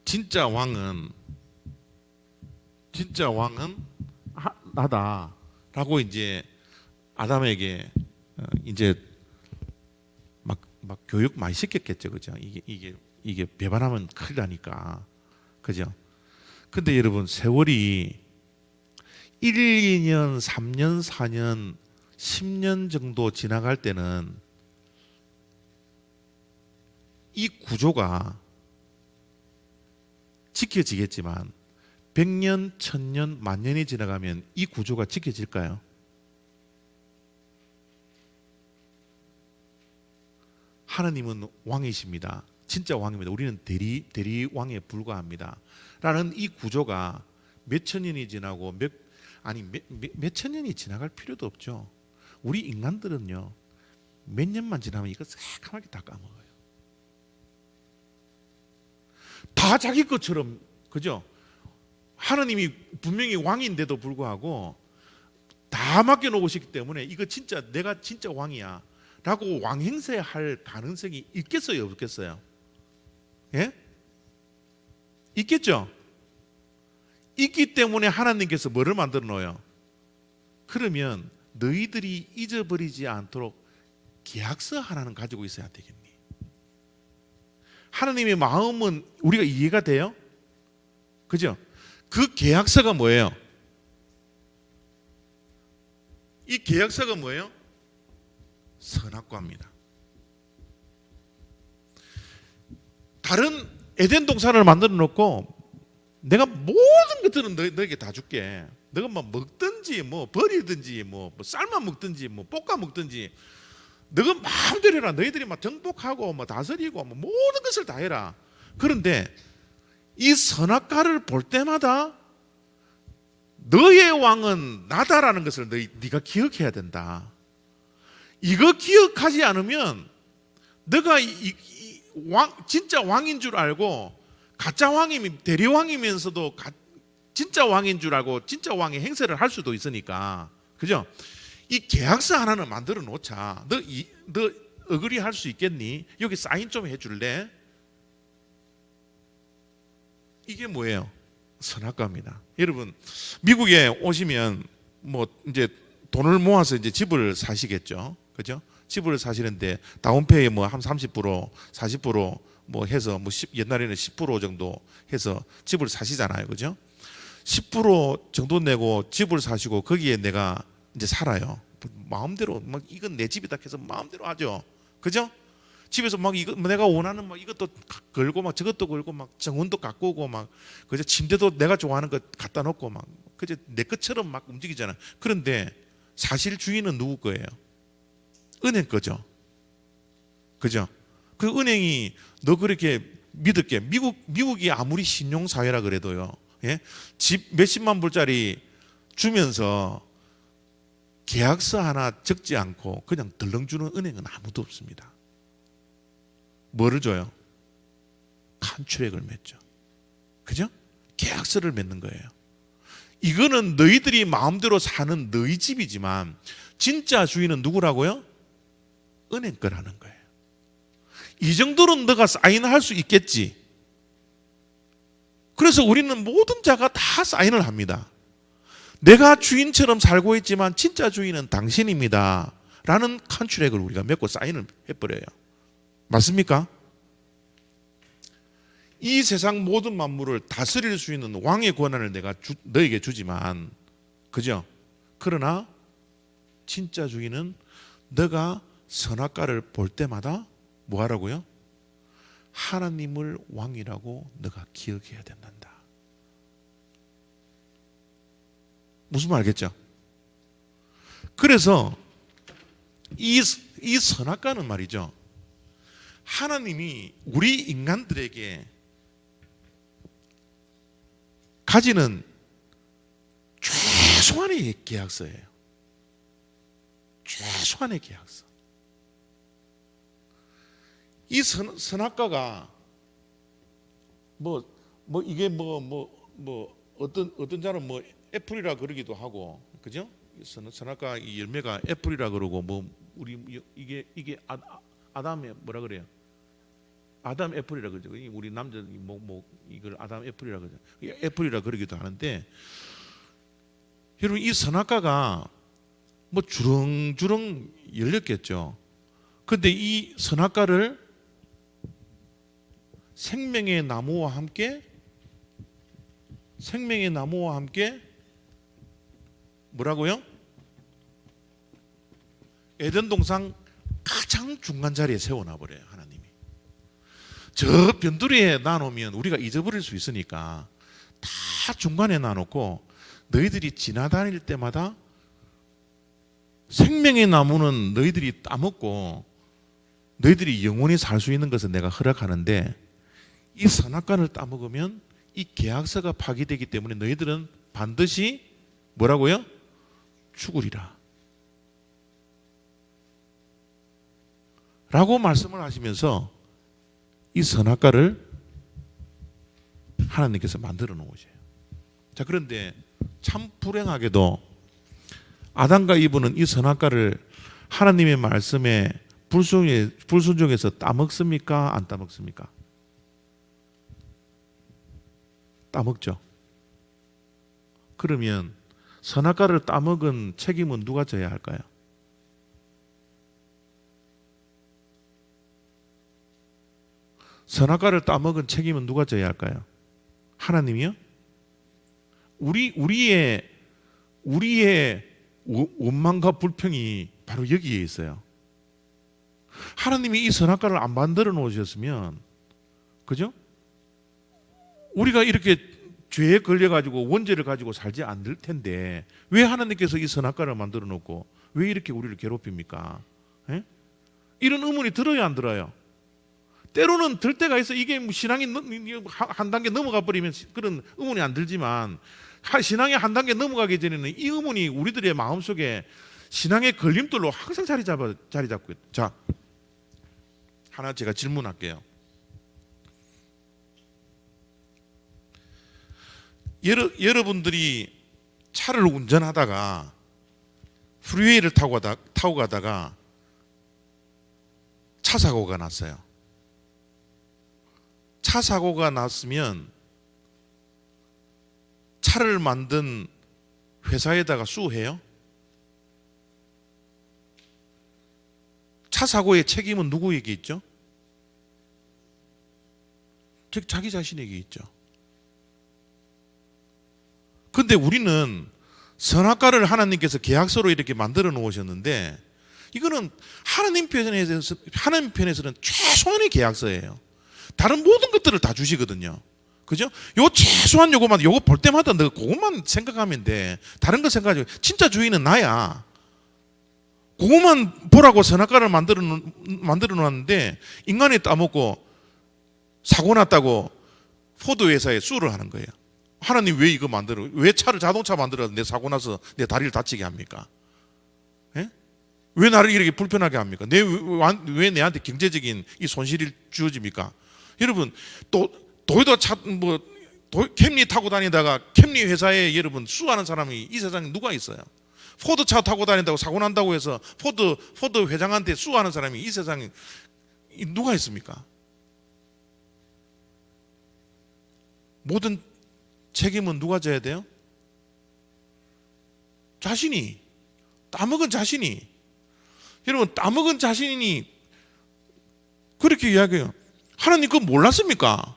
A: 진짜 왕은 나다라고 이제 아담에게 이제 막 교육 많이 시켰겠죠, 그죠? 이게 배반하면 큰일 나니까, 그죠? 근데 여러분, 세월이 1, 2년, 3년, 4년, 10년 정도 지나갈 때는 이 구조가 지켜지겠지만 100년, 1000년, 만년이 지나가면 이 구조가 지켜질까요? 하나님은 왕이십니다. 진짜 왕입니다. 우리는 대리왕에 불과합니다. 라는 이 구조가 몇천 년이 지나고 몇천 년이 지나갈 필요도 없죠. 우리 인간들은요, 몇 년만 지나면 이거 새까맣게 다 까먹어요. 다 자기 것처럼, 그죠? 하나님이 분명히 왕인데도 불구하고 다 맡겨놓으시기 때문에 이거 진짜 내가 진짜 왕이야 라고 왕행세할 가능성이 있겠어요, 없겠어요? 예? 있겠죠? 있기 때문에 하나님께서 뭐를 만들어 놓아요? 그러면 너희들이 잊어버리지 않도록 계약서 하나는 가지고 있어야 되겠니? 하나님의 마음은 우리가 이해가 돼요? 그죠? 그 계약서가 뭐예요? 이 계약서가 뭐예요? 선악과입니다. 다른 에덴 동산을 만들어 놓고 내가 모든 것들은 너에게 다 줄게. 너가 뭐 먹든지 뭐 버리든지 뭐 삶아 먹든지 뭐 볶아 먹든지 너가 마음대로 해라. 너희들이 막 정복하고 뭐 다스리고 뭐 모든 것을 다 해라. 그런데 이 선악과를 볼 때마다 너의 왕은 나다라는 것을 네가 기억해야 된다. 이거 기억하지 않으면 너가 진짜 왕인 줄 알고 가짜 왕이면 대리왕이면서도 진짜 왕인 줄 알고 진짜 왕의 행세를 할 수도 있으니까, 그죠? 이 계약서 하나는 만들어 놓자. 너 어그리 할 수 있겠니? 여기 사인 좀 해줄래? 이게 뭐예요? 선악과입니다. 여러분, 미국에 오시면 뭐 이제 돈을 모아서 이제 집을 사시겠죠, 그죠? 집을 사시는데 다운페이 뭐 한 30%, 40% 뭐 해서 뭐 옛날에는 10% 정도 해서 집을 사시잖아요, 그죠? 10% 정도 내고 집을 사시고 거기에 내가 이제 살아요. 마음대로 막 이건 내 집이다 해서 마음대로 하죠, 그죠? 집에서 막 이거 내가 원하는 막 이것도 걸고 막 저것도 걸고 막 정원도 가꾸고 막 그죠? 침대도 내가 좋아하는 거 갖다 놓고 막 그죠? 내 것처럼 막 움직이잖아. 그런데 사실 주인은 누구 거예요? 은행 거죠, 그죠? 그 은행이 너 그렇게 믿을게. 미국이 아무리 신용 사회라 그래도요, 예? 집 몇십만 불짜리 주면서 계약서 하나 적지 않고 그냥 덜렁 주는 은행은 아무도 없습니다. 뭐를 줘요? 컨트랙을 맺죠, 그죠? 계약서를 맺는 거예요. 이거는 너희들이 마음대로 사는 너희 집이지만 진짜 주인은 누구라고요? 은행 거라는 거예요. 이 정도는 너가 사인할 수 있겠지. 그래서 우리는 모든 자가 다 사인을 합니다. 내가 주인처럼 살고 있지만 진짜 주인은 당신입니다 라는 컨트랙을 우리가 맺고 사인을 해버려요. 맞습니까? 이 세상 모든 만물을 다스릴 수 있는 왕의 권한을 내가 너에게 주지만, 그죠? 그러나 진짜 주인은 너가 선악과를 볼 때마다 뭐 하라고요? 하나님을 왕이라고 너가 기억해야 된단다. 무슨 말 알겠죠? 그래서 이 선악과는 말이죠, 하나님이 우리 인간들에게 가지는 최소한의 계약서예요. 최소한의 계약서. 이 선악과가 이게 어떤 자는 뭐 애플이라 그러기도 하고, 그죠? 선악과 이 열매가 애플이라 그러고 우리 이게 아담의 뭐라 그래요? 아담 애플이라 그러죠. 우리 남자 이걸 아담 애플이라 그러죠. 애플이라 그러기도 하는데, 여러분 이 선악과가 뭐 주렁주렁 열렸겠죠. 그런데 이 선악과를 생명의 나무와 함께 뭐라고요? 에덴 동산 가장 중간 자리에 세워놔버려요, 하나님이. 저 변두리에 놔놓으면 우리가 잊어버릴 수 있으니까 다 중간에 놔놓고 너희들이 지나다닐 때마다 생명의 나무는 너희들이 따먹고 너희들이 영원히 살 수 있는 것은 내가 허락하는데 이 선악과를 따먹으면 이 계약서가 파기되기 때문에 너희들은 반드시 뭐라고요? 죽으리라 라고 말씀을 하시면서 이 선악과를 하나님께서 만들어 놓으세요. 자, 그런데 참 불행하게도 아담과 이브는 이 선악과를 하나님의 말씀에 불순종해서 따먹습니까? 안 따먹습니까? 따먹죠. 그러면 선악과를 따먹은 책임은 누가 져야 할까요? 선악과를 따먹은 책임은 누가 져야 할까요? 하나님이요? 우리의 원망과 불평이 바로 여기에 있어요. 하나님이 이 선악과를 안 만들어 놓으셨으면, 그죠? 우리가 이렇게 죄에 걸려가지고 원죄를 가지고 살지 않을 텐데 왜 하나님께서 이 선악과를 만들어 놓고 왜 이렇게 우리를 괴롭힙니까? 에? 이런 의문이 들어요, 안 들어요? 때로는 들 때가 있어. 이게 신앙이 한 단계 넘어가 버리면 그런 의문이 안 들지만 신앙이 한 단계 넘어가기 전에는 이 의문이 우리들의 마음속에 신앙의 걸림돌로 항상 자리 잡고 있다. 자, 하나 제가 질문할게요. 여러분들이 차를 운전하다가 프리웨이를 타고 가다가 차 사고가 났어요. 차 사고가 났으면 차를 만든 회사에다가 수해요? 차 사고의 책임은 누구에게 있죠? 즉 자기 자신에게 있죠. 근데 우리는 선악과를 하나님께서 계약서로 이렇게 만들어 놓으셨는데 이거는 하나님 편에서는 최소한의 계약서예요. 다른 모든 것들을 다 주시거든요. 그죠? 요 최소한 요거만, 요거 볼 때마다 너 그것만 생각하면 돼. 다른 거 생각하지. 진짜 주인은 나야. 그것만 보라고 선악과를 만들어 놨는데 인간이 따먹고 사고 났다고 포드 회사에 수를 하는 거예요. 하나님 왜 이거 왜 자동차 만들어서 내 사고 나서 내 다리를 다치게 합니까? 예? 왜 나를 이렇게 불편하게 합니까? 왜 내한테 경제적인 이 손실이 주어집니까? 여러분, 또 도요타 캠리 타고 다니다가 캠리 회사에 여러분 수하는 사람이 이 세상에 누가 있어요? 포드 차 타고 다닌다고 사고 난다고 해서 포드 회장한테 수하는 사람이 이 세상에 누가 있습니까? 모든 책임은 누가 져야 돼요? 자신이. 따먹은 자신이. 여러분, 따먹은 자신이 그렇게 이야기해요. 하나님 그거 몰랐습니까?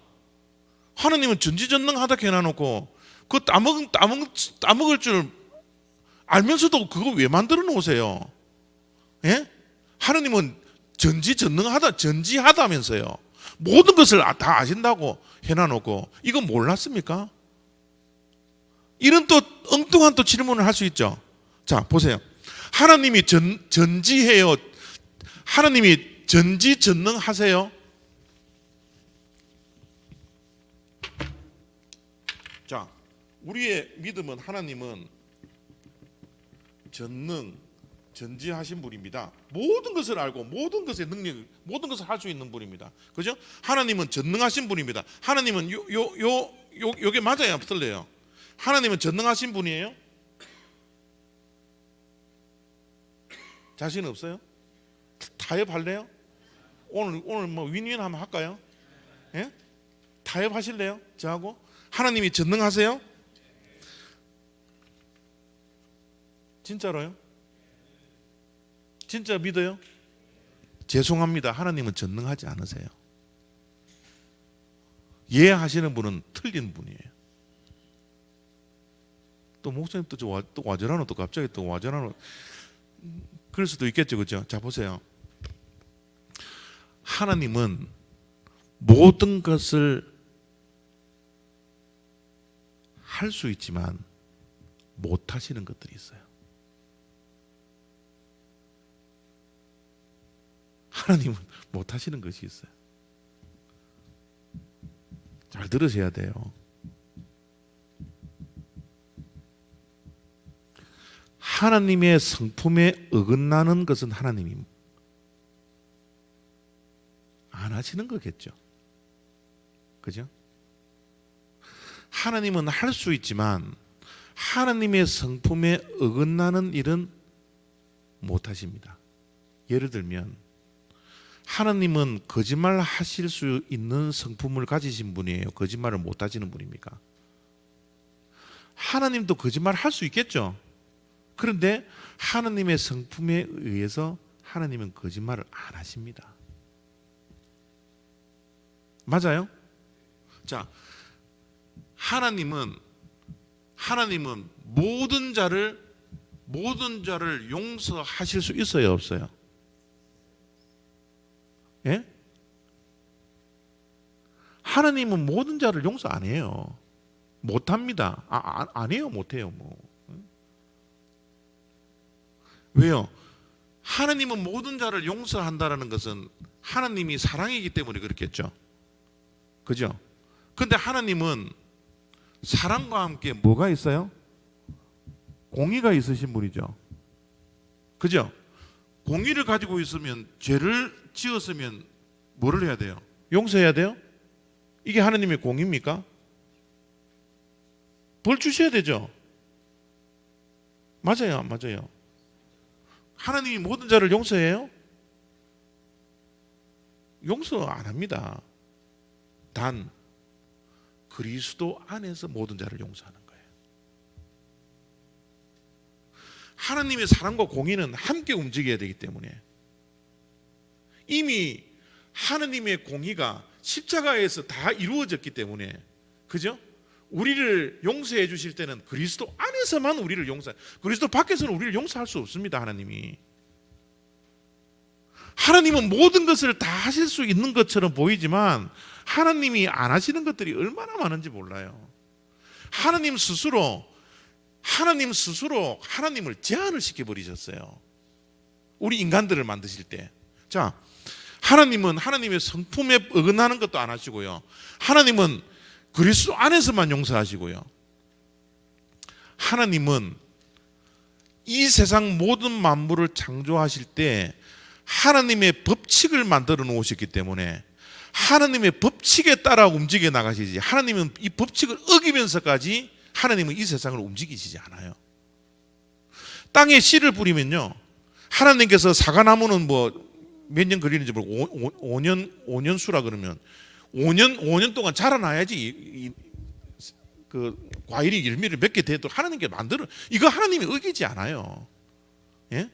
A: 하나님은 전지전능하다 해놔놓고 그 따먹을 줄 알면서도 그거 왜 만들어 놓으세요? 예? 하나님은 전지하다면서요. 모든 것을 다 아신다고 해놔놓고 이거 몰랐습니까? 이런 또 엉뚱한 또 질문을 할 수 있죠. 자, 보세요. 하나님이 전지해요. 하나님이 전지전능하세요. 자, 우리의 믿음은 하나님은 전지하신 분입니다. 모든 것을 알고 모든 것의 능력, 모든 것을 할 수 있는 분입니다. 그죠? 하나님은 전능하신 분입니다. 하나님은 요게 맞아요, 틀려요? 하나님은 전능하신 분이에요? 자신 없어요? 타협할래요? 오늘 뭐 윈윈 한번 할까요? 예? 타협하실래요? 저하고? 하나님이 전능하세요? 진짜로요? 진짜 믿어요? 죄송합니다. 하나님은 전능하지 않으세요. 이해하시는 분은 틀린 분이에요. 또 목사님 또 와전하노 또 갑자기 또 와전하노 그럴 수도 있겠죠, 그렇죠? 자, 보세요. 하나님은 모든 것을 할 수 있지만 못 하시는 것들이 있어요. 하나님은 못 하시는 것이 있어요. 잘 들으셔야 돼요. 하나님의 성품에 어긋나는 것은 하나님이 안 하시는 거겠죠. 그죠? 하나님은 할 수 있지만 하나님의 성품에 어긋나는 일은 못 하십니다. 예를 들면 하나님은 거짓말 하실 수 있는 성품을 가지신 분이에요? 거짓말을 못 하시는 분입니까? 하나님도 거짓말 할 수 있겠죠. 그런데 하나님의 성품에 의해서 하나님은 거짓말을 안 하십니다. 맞아요? 자, 하나님은 모든 자를 용서하실 수 있어요, 없어요? 예? 하나님은 모든 자를 용서 안 해요. 못 합니다. 안 해요, 못 해요, 뭐. 왜요? 하나님은 모든 자를 용서한다라는 것은 하나님이 사랑이기 때문에 그렇겠죠. 그죠? 근데 하나님은 사랑과 함께 뭐가 있어요? 공의가 있으신 분이죠. 그죠? 공의를 가지고 있으면 죄를 지었으면 뭐를 해야 돼요? 용서해야 돼요? 이게 하나님의 공의입니까? 벌 주셔야 되죠. 맞아요, 안 맞아요? 하나님이 모든 자를 용서해요? 용서 안 합니다. 단 그리스도 안에서 모든 자를 용서하는 거예요. 하나님의 사랑과 공의는 함께 움직여야 되기 때문에 이미 하나님의 공의가 십자가에서 다 이루어졌기 때문에, 그죠? 우리를 용서해 주실 때는 그리스도 안에서만 우리를 그리스도 밖에서는 우리를 용서할 수 없습니다. 하나님은 모든 것을 다 하실 수 있는 것처럼 보이지만 하나님이 안 하시는 것들이 얼마나 많은지 몰라요. 하나님 스스로 하나님을 제한을 시켜버리셨어요. 우리 인간들을 만드실 때. 자, 하나님은 하나님의 성품에 어긋나는 것도 안 하시고요. 하나님은 그리스도 안에서만 용서하시고요. 하나님은 이 세상 모든 만물을 창조하실 때 하나님의 법칙을 만들어 놓으셨기 때문에 하나님의 법칙에 따라 움직여 나가시지, 하나님은 이 법칙을 어기면서까지 하나님은 이 세상을 움직이시지 않아요. 땅에 씨를 뿌리면요, 하나님께서 사과나무는 뭐 몇 년 걸리는지 모르고 5년 수라 그러면 5년 동안 자라나야지 그 과일이 열매를 맺게 돼도 하나님께 이거 하나님이 어기지 않아요. 예?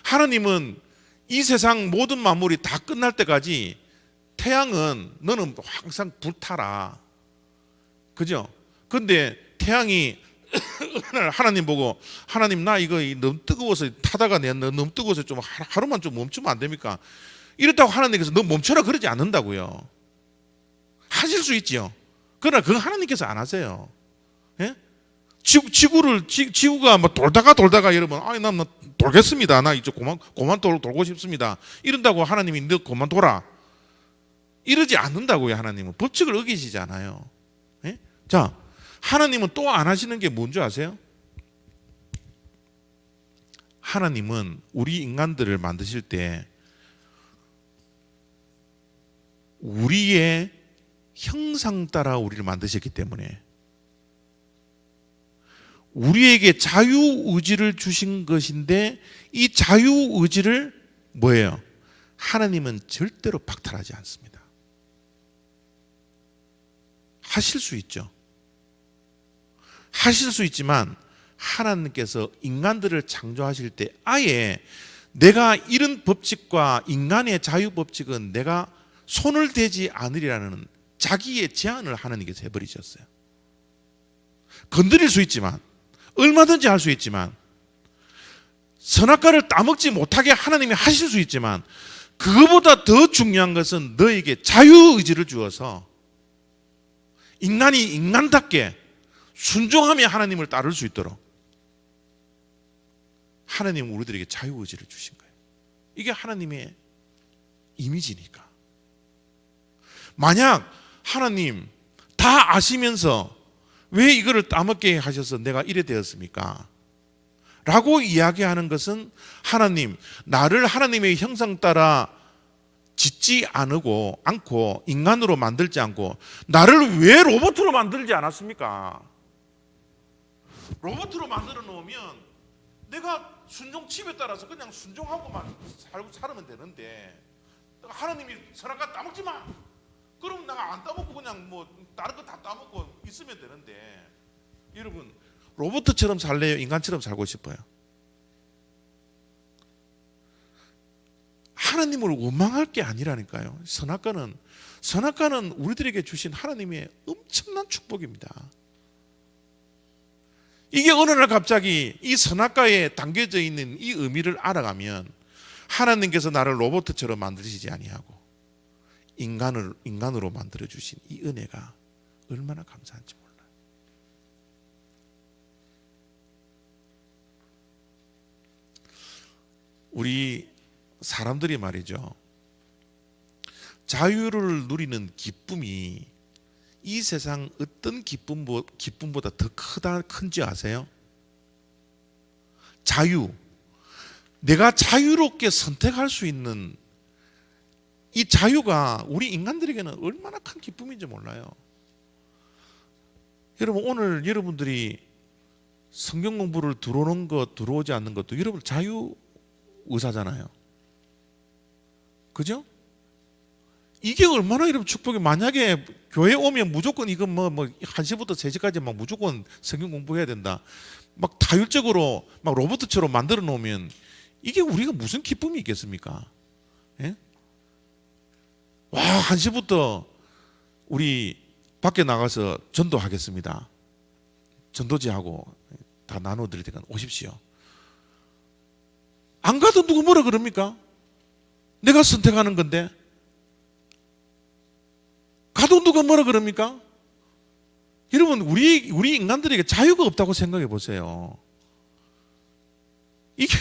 A: 하나님은 이 세상 모든 만물이 다 끝날 때까지 태양은 너는 항상 불타라. 그죠? 근데 태양이 어느 날 하나님 보고, 하나님 나 이거 너무 뜨거워서 타다가 너무 뜨거워서 좀 하루만 좀 멈추면 안 됩니까? 이렇다고 하나님께서 너 멈춰라 그러지 않는다고요. 하실 수 있지요. 그러나 그건 하나님께서 안 하세요. 예? 지구가 뭐 돌다가 여러분, 난 돌겠습니다. 나 이제 그만 돌고 싶습니다. 이런다고 하나님이 너 그만 돌아. 이러지 않는다고요. 하나님은 법칙을 어기시지 않아요. 예? 자, 하나님은 또 안 하시는 게 뭔지 아세요? 하나님은 우리 인간들을 만드실 때 우리의 형상 따라 우리를 만드셨기 때문에 우리에게 자유의지를 주신 것인데, 이 자유의지를 뭐예요? 하나님은 절대로 박탈하지 않습니다. 하실 수 있죠. 하실 수 있지만 하나님께서 인간들을 창조하실 때 아예 내가 이런 법칙과 인간의 자유 법칙은 내가 손을 대지 않으리라는 자기의 제한을 하나님께서 해버리셨어요. 건드릴 수 있지만, 얼마든지 할 수 있지만, 선악과를 따먹지 못하게 하나님이 하실 수 있지만, 그거보다 더 중요한 것은 너에게 자유의지를 주어서 인간이 인간답게 순종하며 하나님을 따를 수 있도록 하나님은 우리들에게 자유의지를 주신 거예요. 이게 하나님의 이미지니까. 만약 하나님 다 아시면서 왜 이거를 따먹게 하셔서 내가 이래 되었습니까? 라고 이야기하는 것은 하나님, 나를 하나님의 형상 따라 짓지 않고 인간으로 만들지 않고 나를 왜 로봇으로 만들지 않았습니까? 로봇으로 만들어 놓으면 내가 순종칩에 따라서 그냥 순종하고만 살면 되는데 하나님이 선악과 따먹지 마. 그럼 내가 안 따먹고 그냥 뭐 다른 거 다 따먹고 있으면 되는데, 여러분 로봇처럼 살래요? 인간처럼 살고 싶어요? 하나님을 원망할 게 아니라니까요. 선악과는 우리들에게 주신 하나님의 엄청난 축복입니다. 이게 어느 날 갑자기 이 선악과에 담겨져 있는 이 의미를 알아가면 하나님께서 나를 로봇처럼 만드시지 아니하고 인간으로 만들어 주신 이 은혜가 얼마나 감사한지 몰라요. 우리 사람들이 말이죠, 자유를 누리는 기쁨이 이 세상 어떤 기쁨보다 더 큰지 아세요? 자유, 내가 자유롭게 선택할 수 있는 이 자유가 우리 인간들에게는 얼마나 큰 기쁨인지 몰라요. 여러분, 오늘 여러분들이 성경 공부를 들어오는 것, 들어오지 않는 것도 여러분 자유 의사잖아요. 그죠? 이게 얼마나 여러분 축복이, 만약에 교회 오면 무조건 이건 뭐 1시부터 3시까지 막 무조건 성경 공부해야 된다, 막 다율적으로 막 로봇처럼 만들어 놓으면 이게 우리가 무슨 기쁨이 있겠습니까? 예? 와, 1시부터 우리 밖에 나가서 전도하겠습니다. 전도지하고 다 나눠드릴 테니까 오십시오. 안 가도 누구 뭐라 그럽니까? 내가 선택하는 건데. 가도 누가 뭐라 그럽니까? 여러분, 우리 인간들에게 자유가 없다고 생각해 보세요. 이게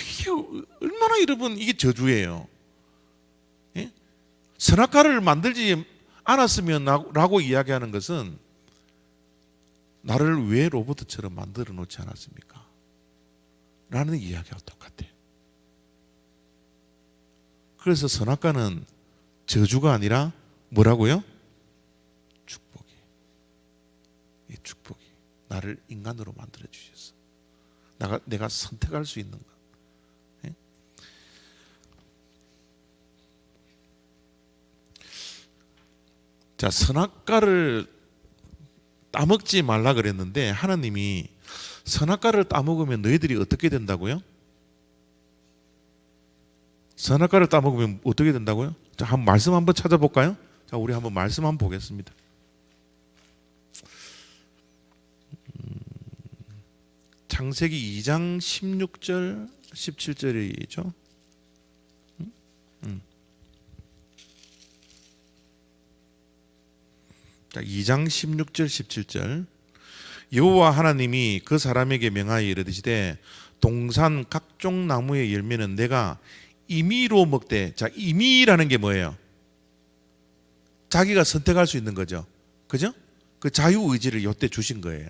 A: 얼마나 여러분, 이게 저주예요. 예? 선악과를 만들지 않았으면 라고 이야기하는 것은 나를 왜 로봇처럼 만들어 놓지 않았습니까? 라는 이야기와 똑같아요. 그래서 선악과는 저주가 아니라 뭐라고요? 축복이. 이 축복이 나를 인간으로 만들어 주셨어. 내가 선택할 수 있는 것. 예? 자, 선악과를 따먹지 말라 그랬는데 하나님이 선악과를 따먹으면 너희들이 어떻게 된다고요? 선악과를 따먹으면 어떻게 된다고요? 자, 한 말씀 한번 찾아볼까요? 자, 우리 한번 말씀 한번 보겠습니다. 창세기 2장 16절 17절이죠. 자, 2장 16절 17절. 여호와 하나님이 그 사람에게 명하여 이르시되 동산 각종 나무의 열매는 내가 임의로 먹되. 자, 임의라는 게 뭐예요? 자기가 선택할 수 있는 거죠. 그죠? 그 자유의지를 요때 주신 거예요.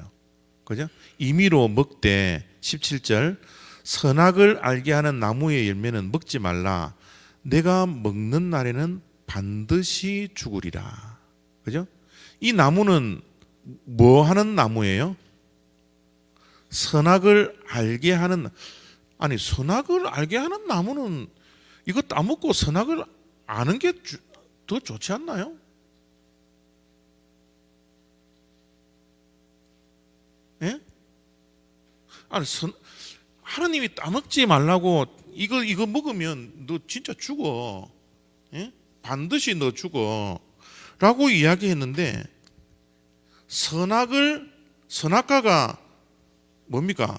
A: 그죠? 임의로 먹되. 17절. 선악을 알게 하는 나무의 열매는 먹지 말라. 내가 먹는 날에는 반드시 죽으리라. 그죠? 이 나무는 뭐 하는 나무예요? 선악을 알게 하는. 아니, 선악을 알게 하는 나무는 이거 따먹고 선악을 아는 게 더 좋지 않나요? 예? 아니, 하나님이 따먹지 말라고 이거 먹으면 너 진짜 죽어. 예? 반드시 너 죽어. 라고 이야기했는데, 선악과가 뭡니까?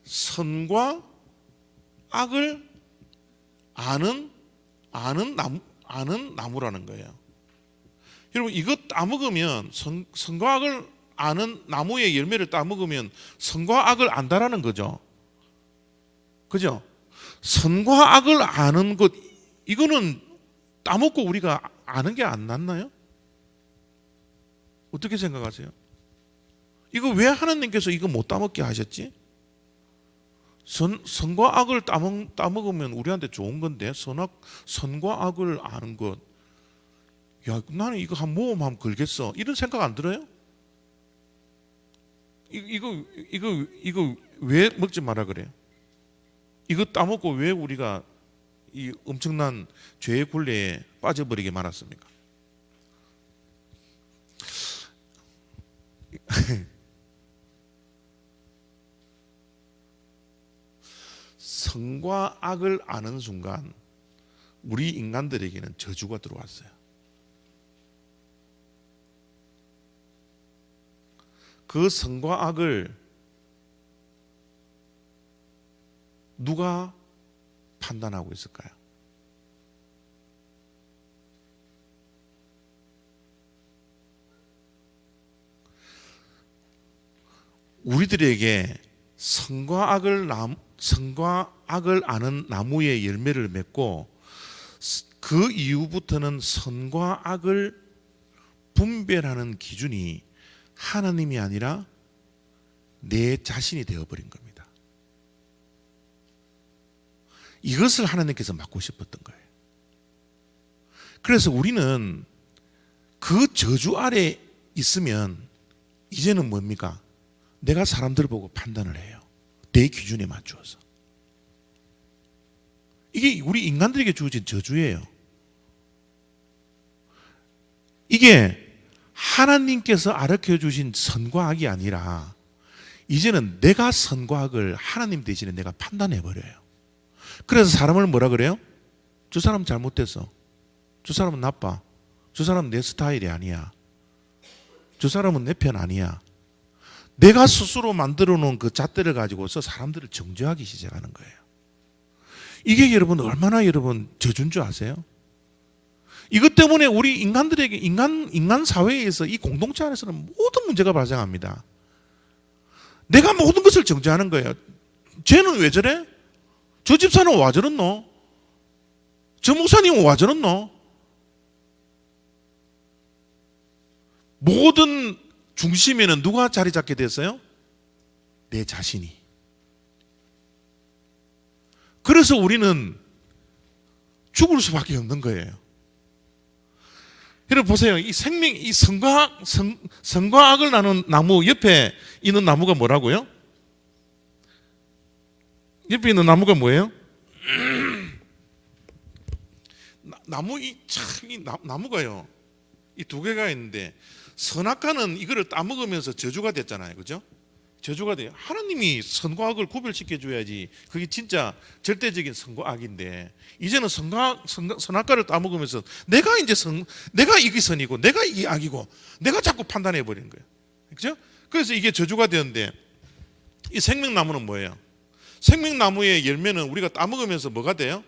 A: 선과 악을 아는 나무라는 거예요. 여러분, 이거 따먹으면 선과 악을 아는 나무의 열매를 따먹으면 선과 악을 안다라는 거죠. 그죠? 선과 악을 아는 것, 이거는 따먹고 우리가 아는 게 안 낫나요? 어떻게 생각하세요? 이거 왜 하나님께서 이거 못 따먹게 하셨지? 선과 악을 따먹으면 우리한테 좋은 건데, 선과 악을 아는 것, 야, 나는 이거 한 모험 한번 걸겠어, 이런 생각 안 들어요? 이거 왜 먹지 마라 그래요? 이거 따먹고 왜 우리가 이 엄청난 죄의 굴레에 빠져버리게 말았습니까? 선과 악을 아는 순간 우리 인간들에게는 저주가 들어왔어요. 그 선과 악을 누가 판단하고 있을까요? 우리들에게 선과 악을 아는 나무의 열매를 맺고 그 이후부터는 선과 악을 분별하는 기준이 하나님이 아니라 내 자신이 되어버린 겁니다. 이것을 하나님께서 막고 싶었던 거예요. 그래서 우리는 그 저주 아래 있으면 이제는 뭡니까? 내가 사람들 보고 판단을 해요. 내 기준에 맞추어서. 이게 우리 인간들에게 주어진 저주예요. 이게 하나님께서 가르쳐 주신 선과 악이 아니라 이제는 내가 선과 악을 하나님 대신에 내가 판단해 버려요. 그래서 사람을 뭐라 그래요? 저 사람 잘못됐어. 저 사람은 나빠. 저 사람은 내 스타일이 아니야. 저 사람은 내 편 아니야. 내가 스스로 만들어 놓은 그 잣대를 가지고서 사람들을 정죄하기 시작하는 거예요. 이게 여러분 얼마나 여러분 저주인 줄 아세요? 이것 때문에 우리 인간들에게 인간 사회에서 이 공동체 안에서는 모든 문제가 발생합니다. 내가 모든 것을 정죄하는 거예요. 쟤는 왜 저래? 저 집사는 와 저렇노? 저 목사님은 와 저렇노? 모든 중심에는 누가 자리 잡게 됐어요? 내 자신이. 그래서 우리는 죽을 수밖에 없는 거예요. 여러분 보세요. 이 선과 악을 나눈 나무 옆에 있는 나무가 뭐라고요? 옆에 있는 나무가 뭐예요? 나무가요. 이 두 개가 있는데 선악과는 이거를 따먹으면서 저주가 됐잖아요. 그죠? 저주가 돼요. 하나님이 선과 악을 구별시켜 줘야지 그게 진짜 절대적인 선과 악인데 이제는 선악과를 따먹으면서 내가 이게 선이고 내가 이게 악이고 내가 자꾸 판단해 버리는 거예요. 그죠? 그래서 이게 저주가 되는데 이 생명나무는 뭐예요? 생명나무의 열매는 우리가 따먹으면서 뭐가 돼요?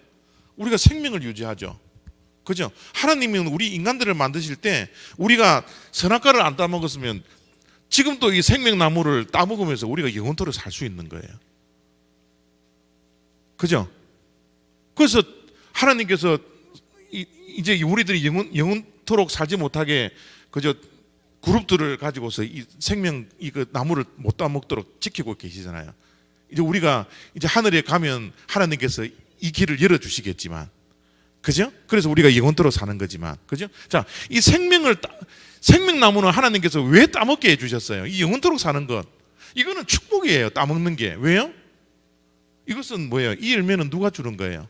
A: 우리가 생명을 유지하죠. 그죠? 하나님은 우리 인간들을 만드실 때 우리가 선악과를 안 따먹었으면 지금도 이 생명나무를 따먹으면서 우리가 영원토록 살 수 있는 거예요. 그죠? 그래서 하나님께서 이제 우리들이 영원토록 살지 못하게 그저 그룹들을 가지고서 이 그 나무를 못 따먹도록 지키고 계시잖아요. 이제 우리가 이제 하늘에 가면 하나님께서 이 길을 열어주시겠지만, 그죠? 그래서 우리가 영원토록 사는 거지만, 그죠? 자, 이 생명나무는 하나님께서 왜 따먹게 해주셨어요? 이 영원토록 사는 것, 이거는 축복이에요. 따먹는 게. 왜요? 이것은 뭐예요? 이 열매는 누가 주는 거예요?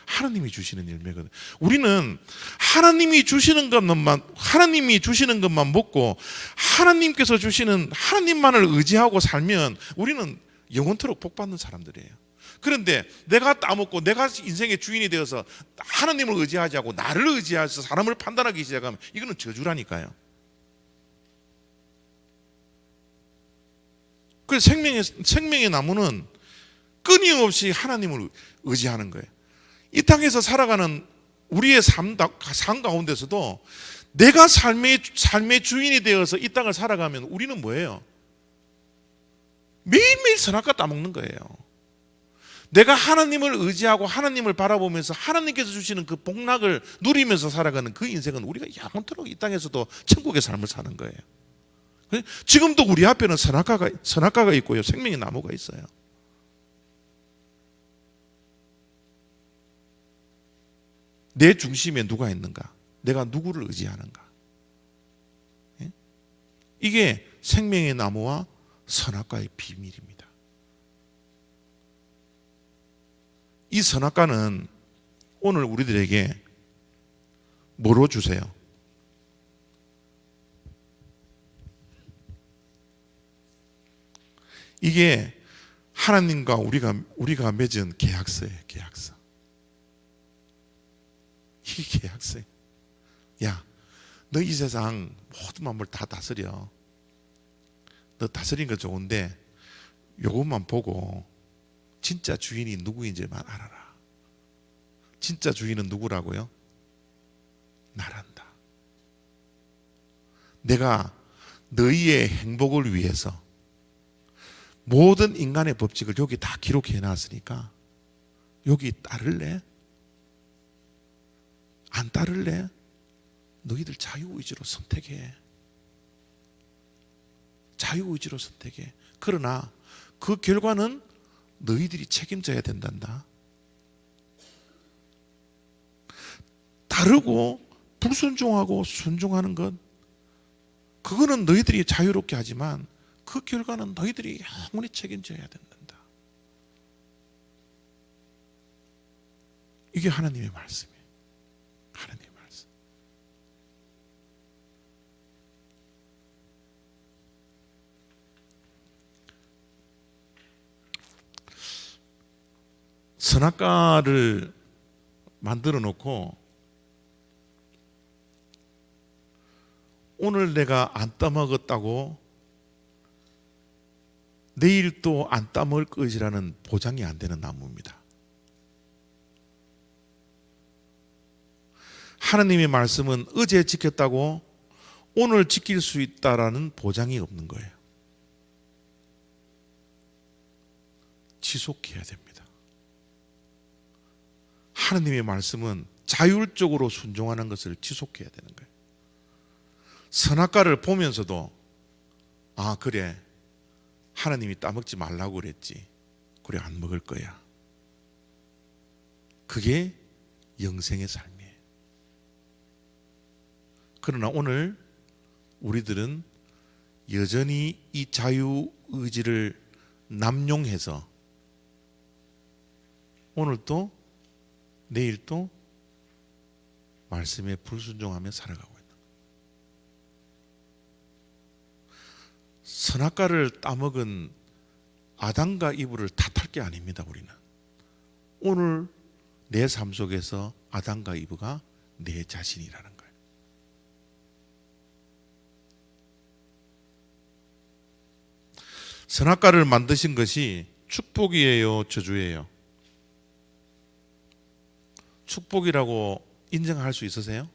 A: 하나님이 주시는 열매거든. 우리는 하나님이 주시는 것만 먹고 하나님께서 주시는 하나님만을 의지하고 살면 우리는 영원토록 복받는 사람들이에요. 그런데 내가 따먹고 내가 인생의 주인이 되어서 하나님을 의지하지 않고 나를 의지해서 사람을 판단하기 시작하면 이거는 저주라니까요. 그래서 생명의 나무는 끊임없이 하나님을 의지하는 거예요. 이 땅에서 살아가는 우리의 삶 가운데서도 내가 삶의 주인이 되어서 이 땅을 살아가면 우리는 뭐예요? 매일매일 선악과 따먹는 거예요. 내가 하나님을 의지하고 하나님을 바라보면서 하나님께서 주시는 그 복락을 누리면서 살아가는 그 인생은 우리가 영원토록 이 땅에서도 천국의 삶을 사는 거예요. 지금도 우리 앞에는 선악과가 있고요, 생명의 나무가 있어요. 내 중심에 누가 있는가? 내가 누구를 의지하는가? 이게 생명의 나무와 선악과의 비밀입니다. 이 선악과는 오늘 우리들에게 뭐로 주세요? 이게 하나님과 우리가 맺은 계약서예요. 계약서. 이게 계약서예요. 야, 너 이 세상 모든 만물 다 다스려. 너 다스리는 거 좋은데 요것만 보고 진짜 주인이 누구인지만 알아라. 진짜 주인은 누구라고요? 나란다. 내가 너희의 행복을 위해서 모든 인간의 법칙을 여기 다 기록해 놨으니까 여기 따를래? 안 따를래? 너희들 자유의지로 선택해. 자유의지로 선택해. 그러나 그 결과는 너희들이 책임져야 된단다. 다르고 불순종하고 순종하는 것, 그거는 너희들이 자유롭게 하지만 그 결과는 너희들이 영원히 책임져야 된단다. 이게 하나님의 말씀이에요. 하나님의 말씀. 선악과를 만들어 놓고 오늘 내가 안 따먹었다고 내일 또 안 따먹을 것이라는 보장이 안 되는 나무입니다. 하나님의 말씀은 어제 지켰다고 오늘 지킬 수 있다라는 보장이 없는 거예요. 지속해야 됩니다. 하나님의 말씀은 자율적으로 순종하는 것을 지속해야 되는 거예요. 선악과를 보면서도 아, 그래, 하나님이 따먹지 말라고 그랬지. 그래, 안 먹을 거야. 그게 영생의 삶이에요. 그러나 오늘 우리들은 여전히 이 자유의지를 남용해서 오늘도 내일도 말씀에 불순종하며 살아가고 있는 거예요. 선악과를 따먹은 아담과 이브를 탓할 게 아닙니다. 우리는 오늘 내 삶 속에서 아담과 이브가 내 자신이라는 거예요. 선악과를 만드신 것이 축복이에요, 저주예요? 축복이라고 인정할 수 있으세요?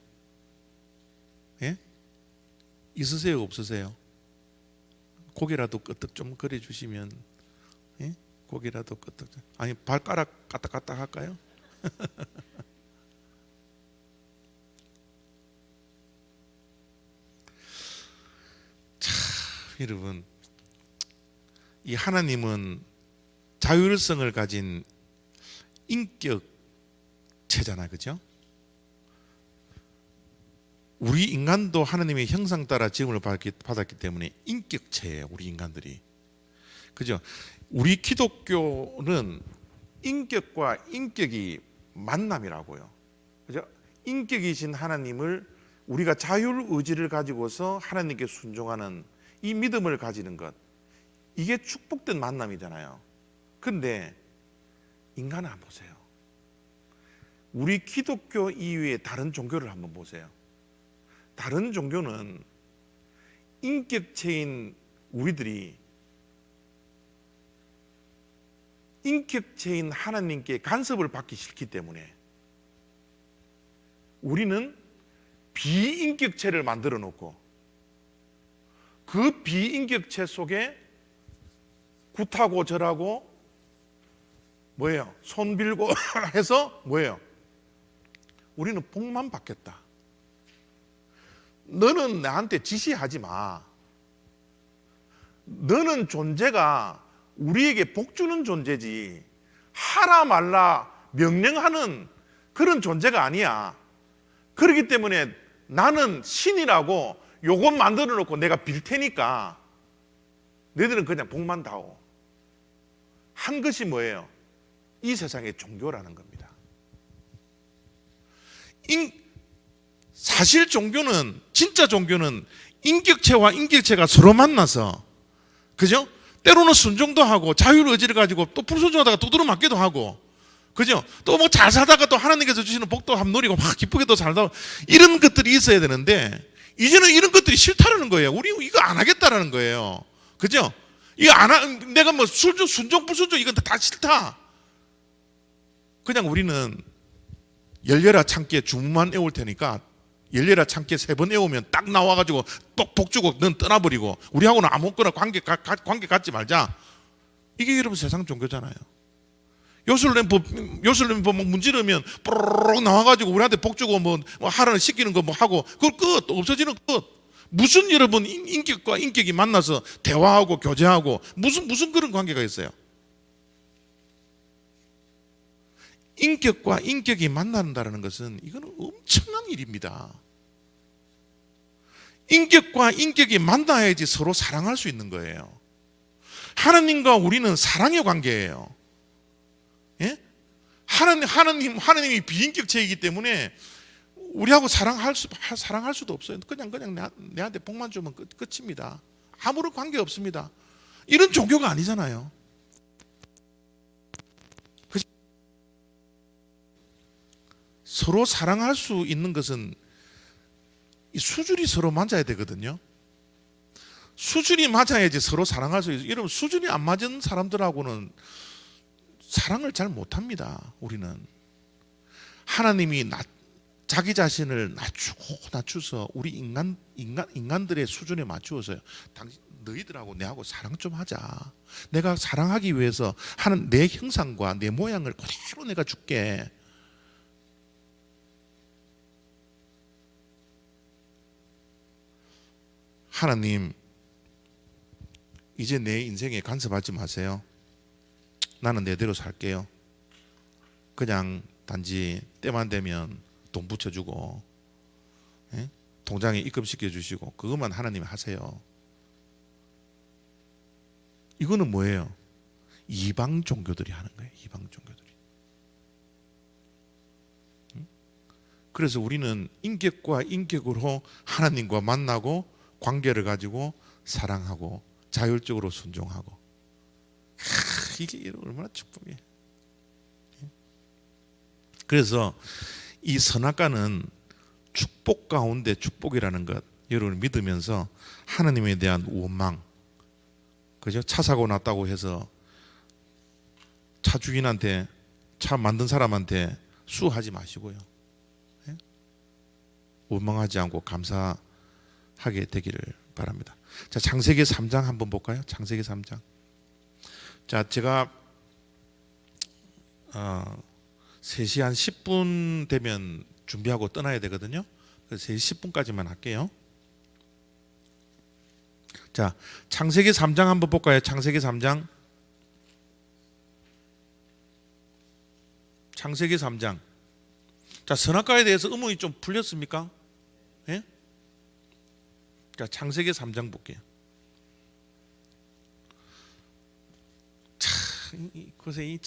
A: 예? 있으세요, 없으세요? 고개라도 끄덕 좀 그려 주시면, 예? 고개라도 끄덕. 아니, 발가락 까딱까딱 할까요? 참, 여러분, 이 하나님은 자율성을 가진 인격체잖아요, 그죠? 우리 인간도 하나님의 형상 따라 지음을 받았기 때문에 인격체예요, 우리 인간들이. 그죠? 우리 기독교는 인격과 인격이 만남이라고요. 그죠? 인격이신 하나님을 우리가 자율의지를 가지고서 하나님께 순종하는 이 믿음을 가지는 것, 이게 축복된 만남이잖아요. 근데 인간을 한번 보세요. 우리 기독교 이외의 다른 종교를 한번 보세요. 다른 종교는 인격체인 우리들이 인격체인 하나님께 간섭을 받기 싫기 때문에 우리는 비인격체를 만들어 놓고 그 비인격체 속에 굿하고 절하고 뭐예요? 손 빌고 해서 뭐예요? 우리는 복만 받겠다. 너는 나한테 지시하지 마. 너는 존재가 우리에게 복 주는 존재지 하라 말라 명령하는 그런 존재가 아니야. 그렇기 때문에 나는 신이라고 요것 만들어 놓고 내가 빌 테니까 너희들은 그냥 복만 다오. 한 것이 뭐예요? 이 세상의 종교라는 겁니다. 사실 종교는, 진짜 종교는 인격체와 인격체가 서로 만나서, 그죠? 때로는 순종도 하고 자유의 의지를 가지고 또 불순종하다가 두드러 맞기도 하고, 그죠? 또 뭐 잘 살다가 또 하나님께서 주시는 복도 한번 누리고 막 기쁘게 또 살다, 이런 것들이 있어야 되는데 이제는 이런 것들이 싫다라는 거예요. 우리 이거 안 하겠다라는 거예요. 그죠? 이거 내가 뭐 순종 불순종 이건 다 싫다. 그냥 우리는 열려라 참깨 주문만 외울 테니까 열려라 참깨 3번 외우면 딱 나와가지고 또 복 주고 넌 떠나버리고 우리하고는 아무거나 관계 갖지 말자. 이게 여러분 세상 종교잖아요. 요술램법 문지르면 뽀로록 나와가지고 우리한테 복 주고 뭐 하라는 시키는 거 뭐 하고 그걸 끝 없어지는 끝. 무슨 여러분 인격과 인격이 만나서 대화하고 교제하고 무슨 그런 관계가 있어요? 인격과 인격이 만난다는 것은 이거는 엄청난 일입니다. 인격과 인격이 만나야지 서로 사랑할 수 있는 거예요. 하나님과 우리는 사랑의 관계예요. 예? 하나님이 비인격체이기 때문에 우리하고 사랑할 수도 없어요. 그냥 내한테 복만 주면 끝입니다. 아무런 관계 없습니다. 이런 종교가 아니잖아요. 서로 사랑할 수 있는 것은 수준이 서로 맞아야 되거든요. 수준이 맞아야지 서로 사랑할 수 있어요. 여러분 수준이 안 맞은 사람들하고는 사랑을 잘 못합니다. 우리는 하나님이 자기 자신을 낮추서 우리 인간들의 수준에 맞추어서요. 너희들하고 내하고 사랑 좀 하자. 내가 사랑하기 위해서 하는 내 형상과 내 모양을 그대로 내가 줄게. 하나님, 이제 내 인생에 간섭하지 마세요. 나는 내대로 살게요. 그냥 단지 때만 되면 돈 붙여주고, 예? 통장에 입금시켜 주시고 그것만 하나님 하세요. 이거는 뭐예요? 이방 종교들이 하는 거예요. 이방 종교들이. 그래서 우리는 인격과 인격으로 하나님과 만나고 관계를 가지고 사랑하고 자율적으로 순종하고, 이게 얼마나 축복이에요. 그래서 이 선악과는 축복 가운데 축복이라는 것 여러분 믿으면서 하나님에 대한 원망, 그죠? 차 사고 났다고 해서 차 주인한테, 차 만든 사람한테 수하지 마시고요. 원망하지 않고 감사하게 되기를 바랍니다. 자, 창세기 3장 한번 볼까요? 창세기 3장. 자, 제가 3시 한 10분 되면 준비하고 떠나야 되거든요. 그래서 3시 10분까지만 할게요. 자, 창세기 3장 한번 볼까요? 창세기 3장. 창세기 3장. 자, 선악과에 대해서 의문이 좀 풀렸습니까? 예? 자, 창세기 3장 볼게요. 그래서 이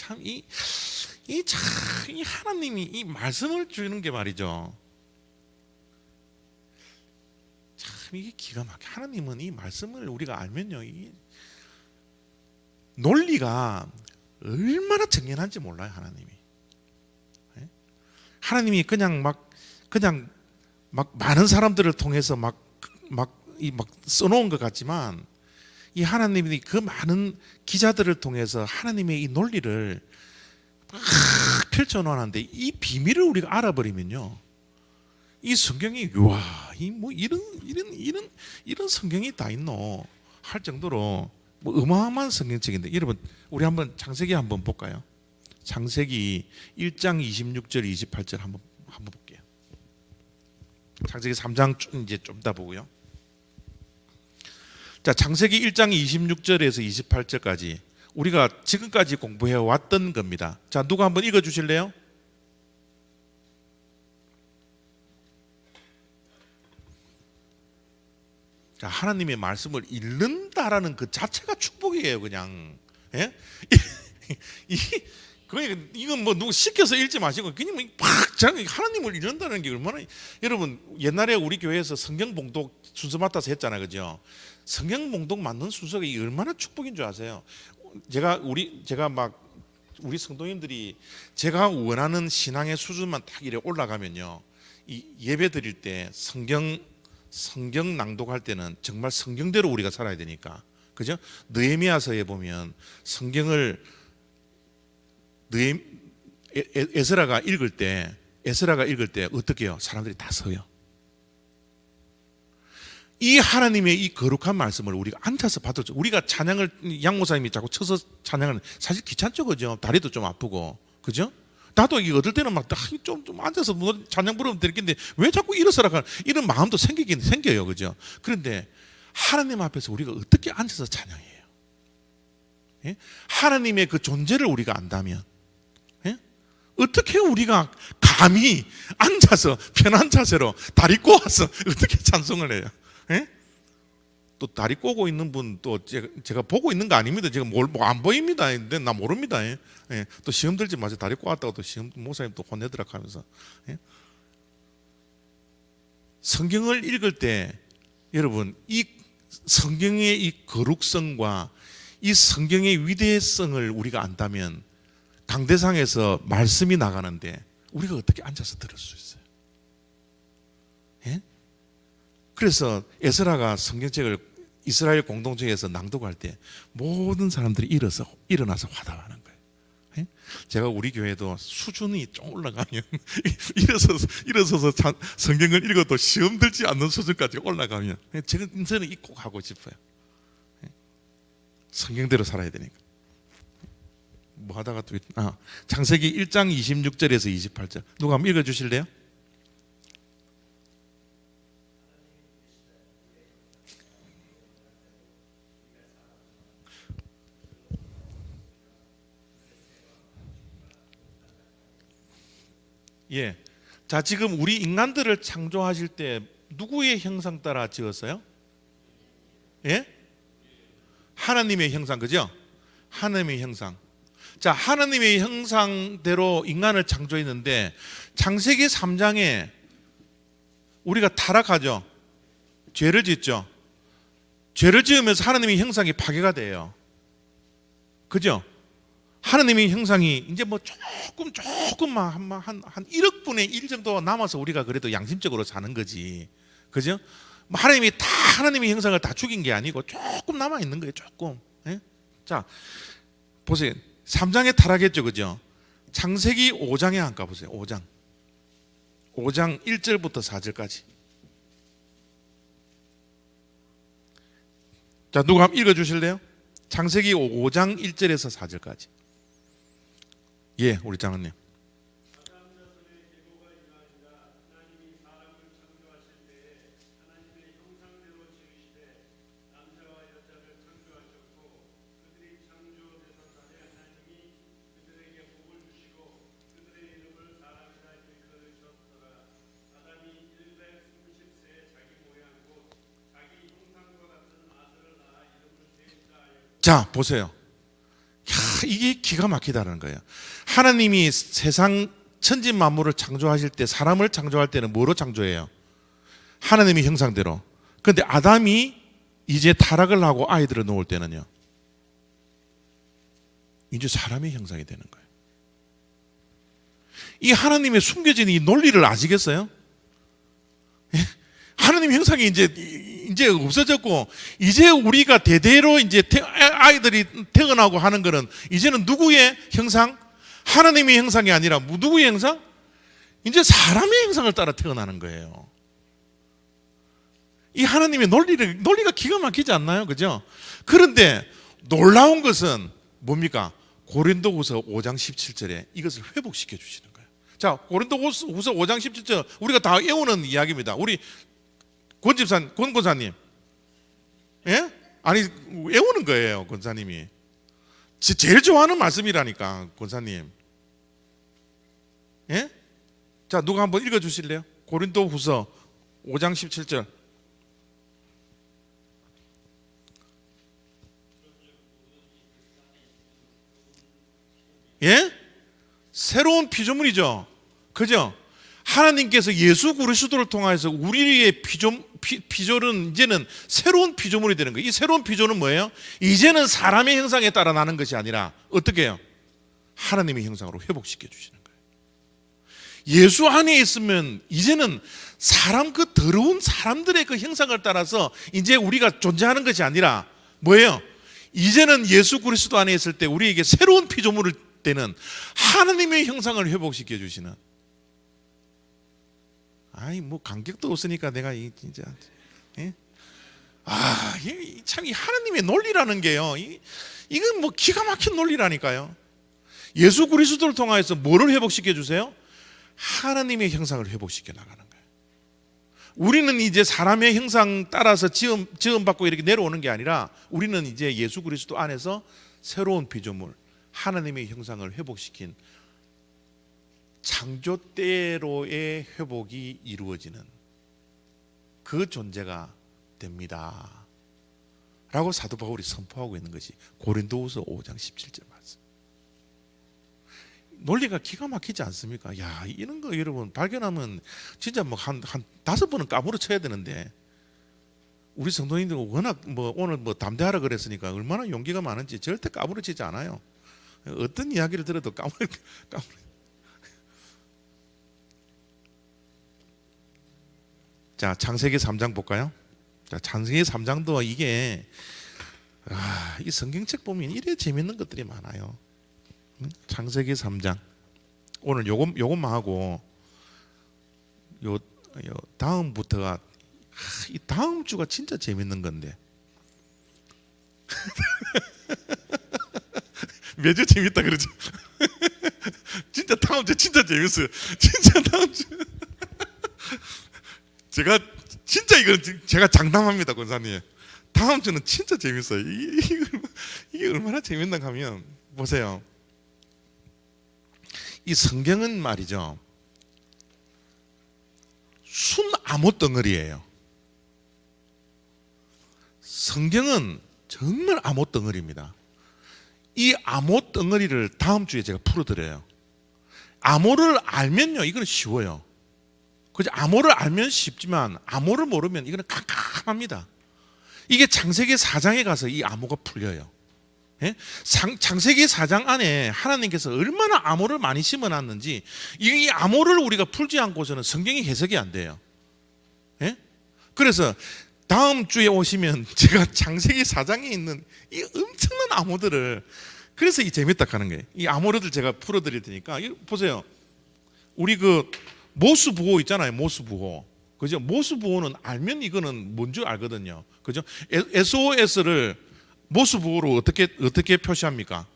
A: 하나님이 이 말씀을 주는 게 말이죠. 참 이게 기가 막혀. 하나님은 이 말씀을 우리가 알면요, 이 논리가 얼마나 정연한지 몰라요. 하나님이. 하나님이 그냥 막 많은 사람들을 통해서 막 써놓은 것 같지만, 이 하나님이 그 많은 기자들을 통해서 하나님의 이 논리를 막 펼쳐놓았는데, 이 비밀을 우리가 알아버리면요, 이 성경이 와, 이 뭐 이런 성경이 다 있노 할 정도로 뭐 어마어마한 성경책인데, 여러분 우리 한번 창세기 한번 볼까요? 창세기 1장 26절 28절 한번 볼게요. 창세기 3장 이제 좀 더 보고요. 자, 창세기 1장 26절에서 28절까지 우리가 지금까지 공부해 왔던 겁니다. 자, 누가 한번 읽어 주실래요? 자, 하나님의 말씀을 읽는다라는 그 자체가 축복이에요, 그냥. 예? 이건 뭐 누구 시켜서 읽지 마시고 그냥 팍 하나님을 읽는다는 게 얼마나, 여러분 옛날에 우리 교회에서 성경 봉독 순서 맡아서 했잖아요, 그죠? 성경 봉독 맞는 순서가 얼마나 축복인 줄 아세요? 제가 막 우리 성도님들이 제가 원하는 신앙의 수준만 딱 이래 올라가면요, 이 예배 드릴 때 성경 낭독할 때는 정말 성경대로 우리가 살아야 되니까, 그죠? 느헤미야서에 보면 성경을 에스라가 읽을 때 어떻게 해요? 사람들이 다 서요. 이 하나님의 이 거룩한 말씀을 우리가 앉아서 받았죠. 우리가 찬양을 양 목사님이 자꾸 쳐서 찬양을, 사실 귀찮죠, 그죠? 다리도 좀 아프고, 그죠? 나도 이게 얻을 때는 막 좀 앉아서 찬양 부르면 되겠는데 왜 자꾸 일어서라 하는 이런 마음도 생겨요, 그죠? 그런데 하나님 앞에서 우리가 어떻게 앉아서 찬양해요? 예? 하나님의 그 존재를 우리가 안다면, 예? 어떻게 우리가 감히 앉아서 편한 자세로 다리 꼬아서 어떻게 찬송을 해요? 예? 또 다리 꼬고 있는 분 또 제가 보고 있는 거 아닙니다. 제가 안 보입니다. 근데 나 모릅니다. 예? 또 시험 들지 마세요. 다리 꼬았다고 또 시험 목사님 또 혼내더라 하면서. 예? 성경을 읽을 때 여러분, 이 성경의 이 거룩성과 이 성경의 위대성을 우리가 안다면 강대상에서 말씀이 나가는데 우리가 어떻게 앉아서 들을 수 있어요? 예? 그래서 에스라가 성경책을 이스라엘 공동체에서 낭독할 때 모든 사람들이 일어나서 화답하는 거예요. 예? 제가 우리 교회도 수준이 좀 올라가면 일어서서 성경을 읽어도 시험 들지 않는 수준까지 올라가면 저는 이 꼭 하고 싶어요. 예? 성경대로 살아야 되니까. 뭐 하다가 또 창세기 1장 26절에서 28절 누가 한번 읽어 주실래요? 예. 자, 지금 우리 인간들을 창조하실 때 누구의 형상 따라 지었어요? 예? 하나님의 형상, 그죠? 하나님의 형상. 자, 하나님의 형상대로 인간을 창조했는데 창세기 3장에 우리가 타락하죠. 죄를 짓죠. 죄를 지으면서 하나님의 형상이 파괴가 돼요. 그죠? 하나님의 형상이 이제 뭐 조금만 한 1억 분의 1 정도 남아서 우리가 그래도 양심적으로 사는 거지, 그죠? 뭐 하나님이 다 하나님의 형상을 다 죽인 게 아니고 조금 남아 있는 거예요, 조금. 예? 자, 보세요. 3장에 타락했죠, 그죠? 창세기 5장에 한번 가보세요. 5장 1절부터 4절까지. 자, 누가 한번 읽어주실래요? 창세기 5장 1절에서 4절까지. 예, 우리 장로님. 자, 보세요. 이게 기가 막히다는 거예요. 하나님이 세상 천지 만물을 창조하실 때, 사람을 창조할 때는 뭐로 창조해요? 하나님의 형상대로. 그런데 아담이 이제 타락을 하고 아이들을 놓을 때는요, 이제 사람의 형상이 되는 거예요. 이 하나님의 숨겨진 이 논리를 아시겠어요? 하나님 형상이 이제 없어졌고, 이제 우리가 대대로 이제 아이들이 태어나고 하는 거는 이제는 누구의 형상? 하나님의 형상이 아니라 누구의 형상? 이제 사람의 형상을 따라 태어나는 거예요. 이 하나님의 논리가 기가 막히지 않나요? 그죠? 그런데 놀라운 것은 뭡니까? 고린도후서 5장 17절에 이것을 회복시켜 주시는 거예요. 자, 고린도후서 5장 17절 우리가 다 외우는 이야기입니다. 우리 권 권사님, 예? 아니 외우는 거예요, 권사님이. 제일 좋아하는 말씀이라니까, 권사님. 예? 자, 누가 한번 읽어 주실래요? 고린도후서 5장 17절. 예? 새로운 피조물이죠. 그죠? 하나님께서 예수 그리스도를 통해서 우리의 피조는 이제는 새로운 피조물이 되는 거예요. 이 새로운 피조는 뭐예요? 이제는 사람의 형상에 따라 나는 것이 아니라 어떻게 해요? 하나님의 형상으로 회복시켜 주시는 거예요. 예수 안에 있으면 이제는 그 더러운 사람들의 그 형상을 따라서 이제 우리가 존재하는 것이 아니라 뭐예요? 이제는 예수 그리스도 안에 있을 때 우리에게 새로운 피조물을 때는 하나님의 형상을 회복시켜 주시는. 아이 뭐 간격도 없으니까 내가 진짜 예? 참 이 하나님의 논리라는 게요. 이건 뭐 기가 막힌 논리라니까요. 예수 그리스도를 통하여서 뭐를 회복시켜 주세요? 하나님의 형상을 회복시켜 나가는 거예요. 우리는 이제 사람의 형상 따라서 지음 받고 이렇게 내려오는 게 아니라 우리는 이제 예수 그리스도 안에서 새로운 피조물, 하나님의 형상을 회복시킨 창조 때로의 회복이 이루어지는 그 존재가 됩니다 라고 사도 바울이 선포하고 있는 것이 고린도후서 5장 17절 말씀. 논리가 기가 막히지 않습니까? 야, 이런 거 여러분 발견하면 진짜 뭐 한 5번은 까무러쳐야 되는데 우리 성도님들 워낙 뭐 오늘 뭐 담대하라 그랬으니까 얼마나 용기가 많은지 절대 까무러치지 않아요. 어떤 이야기를 들어도 까무러. 자, 창세기 3장 볼까요? 자, 창세기 3장도 이게 이 성경책 보면 이래 재밌는 것들이 많아요. 창세기 3장 오늘 요것만 하고 요 다음부터가 이 다음 주가 진짜 재밌는 건데 매주 재밌다 그러죠. 진짜 다음 주 진짜 재밌어요. 진짜 다음 주 제가 진짜 이건 제가 장담합니다, 권사님. 다음 주는 진짜 재밌어요. 이게 얼마나 재밌나 하면 보세요. 이 성경은 말이죠, 순 암호 덩어리예요. 성경은 정말 암호 덩어리입니다. 이 암호 덩어리를 다음 주에 제가 풀어드려요. 암호를 알면요, 이건 쉬워요. 그죠? 암호를 알면 쉽지만 암호를 모르면 이거는 깜깜합니다. 이게 창세기 4장에 가서 이 암호가 풀려요. 예? 창세기 4장 안에 하나님께서 얼마나 암호를 많이 심어놨는지 이 암호를 우리가 풀지 않고서는 성경이 해석이 안 돼요. 예? 그래서 다음 주에 오시면 제가 창세기 4장에 있는 이 엄청난 암호들을, 그래서 이 재밌다 하는 거예요. 이 암호를 제가 풀어드릴 테니까 보세요. 우리 그 모수부호 있잖아요. 모수부호. 그죠? 모수부호는 알면 이거는 뭔지 알거든요. 그죠? SOS를 모수부호로 어떻게 표시합니까?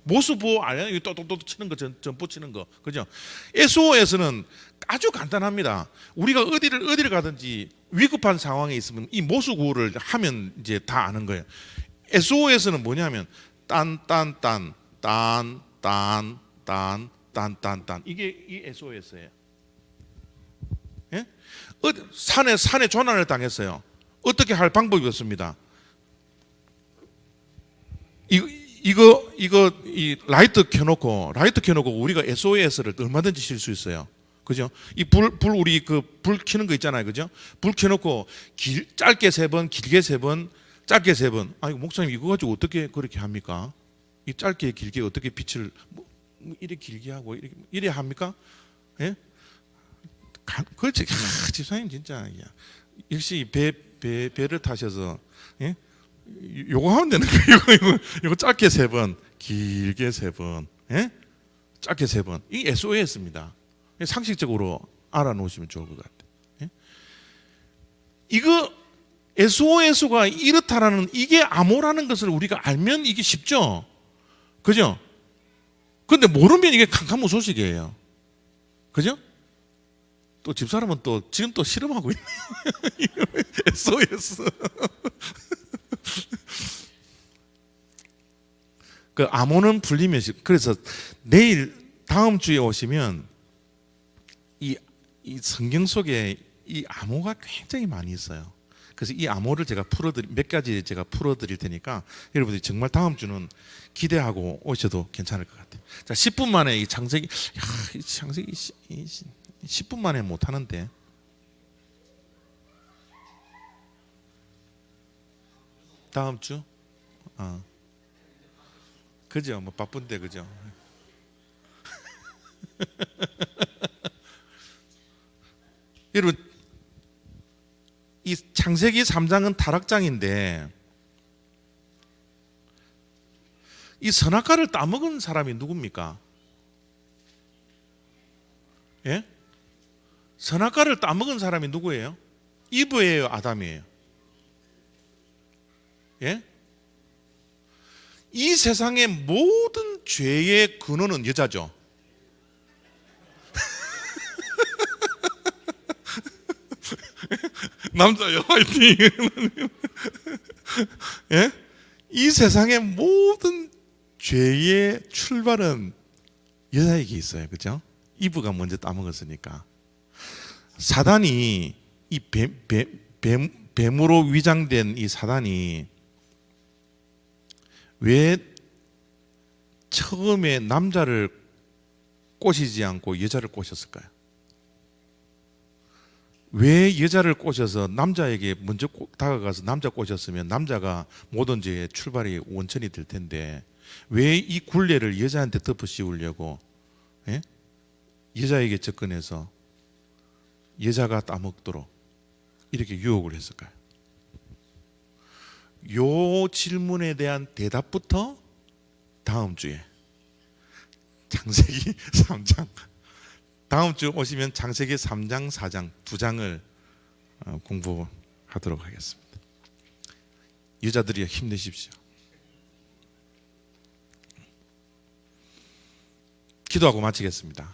A: 모수부호 알아요? 또또또 치는 거, 점프 치는 거. 그죠? SOS는 아주 간단합니다. 우리가 어디를 가든지 위급한 상황에 있으면 이 모수구호를 하면 이제 다 아는 거예요. SOS는 뭐냐면 딴딴딴 딴딴딴 딴딴딴, 이게 이 SOS예요. 예? 산에 조난을 당했어요. 어떻게 할 방법이 없습니다. 이 라이트 켜놓고 우리가 SOS를 얼마든지 실 수 있어요. 그죠? 이 우리 그 불 켜는 거 있잖아요. 그죠? 불 켜놓고 짧게 3번, 길게 3번, 짧게 3번. 아이고, 목사님 이거 가지고 어떻게 그렇게 합니까? 이 짧게 길게 어떻게 빛을 이래 길게 하고 이래 합니까? 예? 그렇지. 집사님 진짜 역시 배를 타셔서, 예? 요거 하면 되는 거예요. 이거 짧게 3번, 길게 3번, 예? 짧게 3번. 이 SOS입니다. 상식적으로 알아놓으시면 좋을 것 같아요. 예? 이거 SOS가 이렇다라는, 이게 암호라는 것을 우리가 알면 이게 쉽죠. 그죠? 근데 모르면 이게 캄캄무소식이에요. 그죠? 또 집사람은 또 지금 또 실험하고 있네요. SOS. 그 암호는 풀리면, 그래서 내일 다음 주에 오시면 이 성경 속에 이 암호가 굉장히 많이 있어요. 그래서 이 암호를 제가 몇 가지 제가 풀어드릴 테니까 여러분들이 정말 다음 주는 기대하고 오셔도 괜찮을 것 같아요. 자, 10분 만에 이 창세기, 이 창세기 10분 만에 못 하는데. 다음 주? 그죠? 뭐 바쁜데, 그죠? 여러분, 이 창세기 3장은 타락장인데 이 선악과를 따먹은 사람이 누굽니까? 예? 선악과를 따먹은 사람이 누구예요? 이브예요, 아담이에요? 예? 이 세상의 모든 죄의 근원은 여자죠. 남자요, 화이팅. 예? 이 세상의 모든 죄의 출발은 여자에게 있어요. 그죠? 이브가 먼저 따먹었으니까. 사단이 이 뱀으로 위장된 이 사단이 왜 처음에 남자를 꼬시지 않고 여자를 꼬셨을까요? 왜 여자를 꼬셔서 남자에게 먼저 다가가서 남자 꼬셨으면 남자가 모든 죄의 출발이 원천이 될 텐데 왜 이 굴레를 여자한테 덮어 씌우려고 여자에게 접근해서 여자가 따먹도록 이렇게 유혹을 했을까요? 요 질문에 대한 대답부터 다음 주에 창세기 3장 다음 주 오시면 창세기 3장, 4장 두 장을 공부하도록 하겠습니다. 여자들이 힘내십시오. 기도하고 마치겠습니다.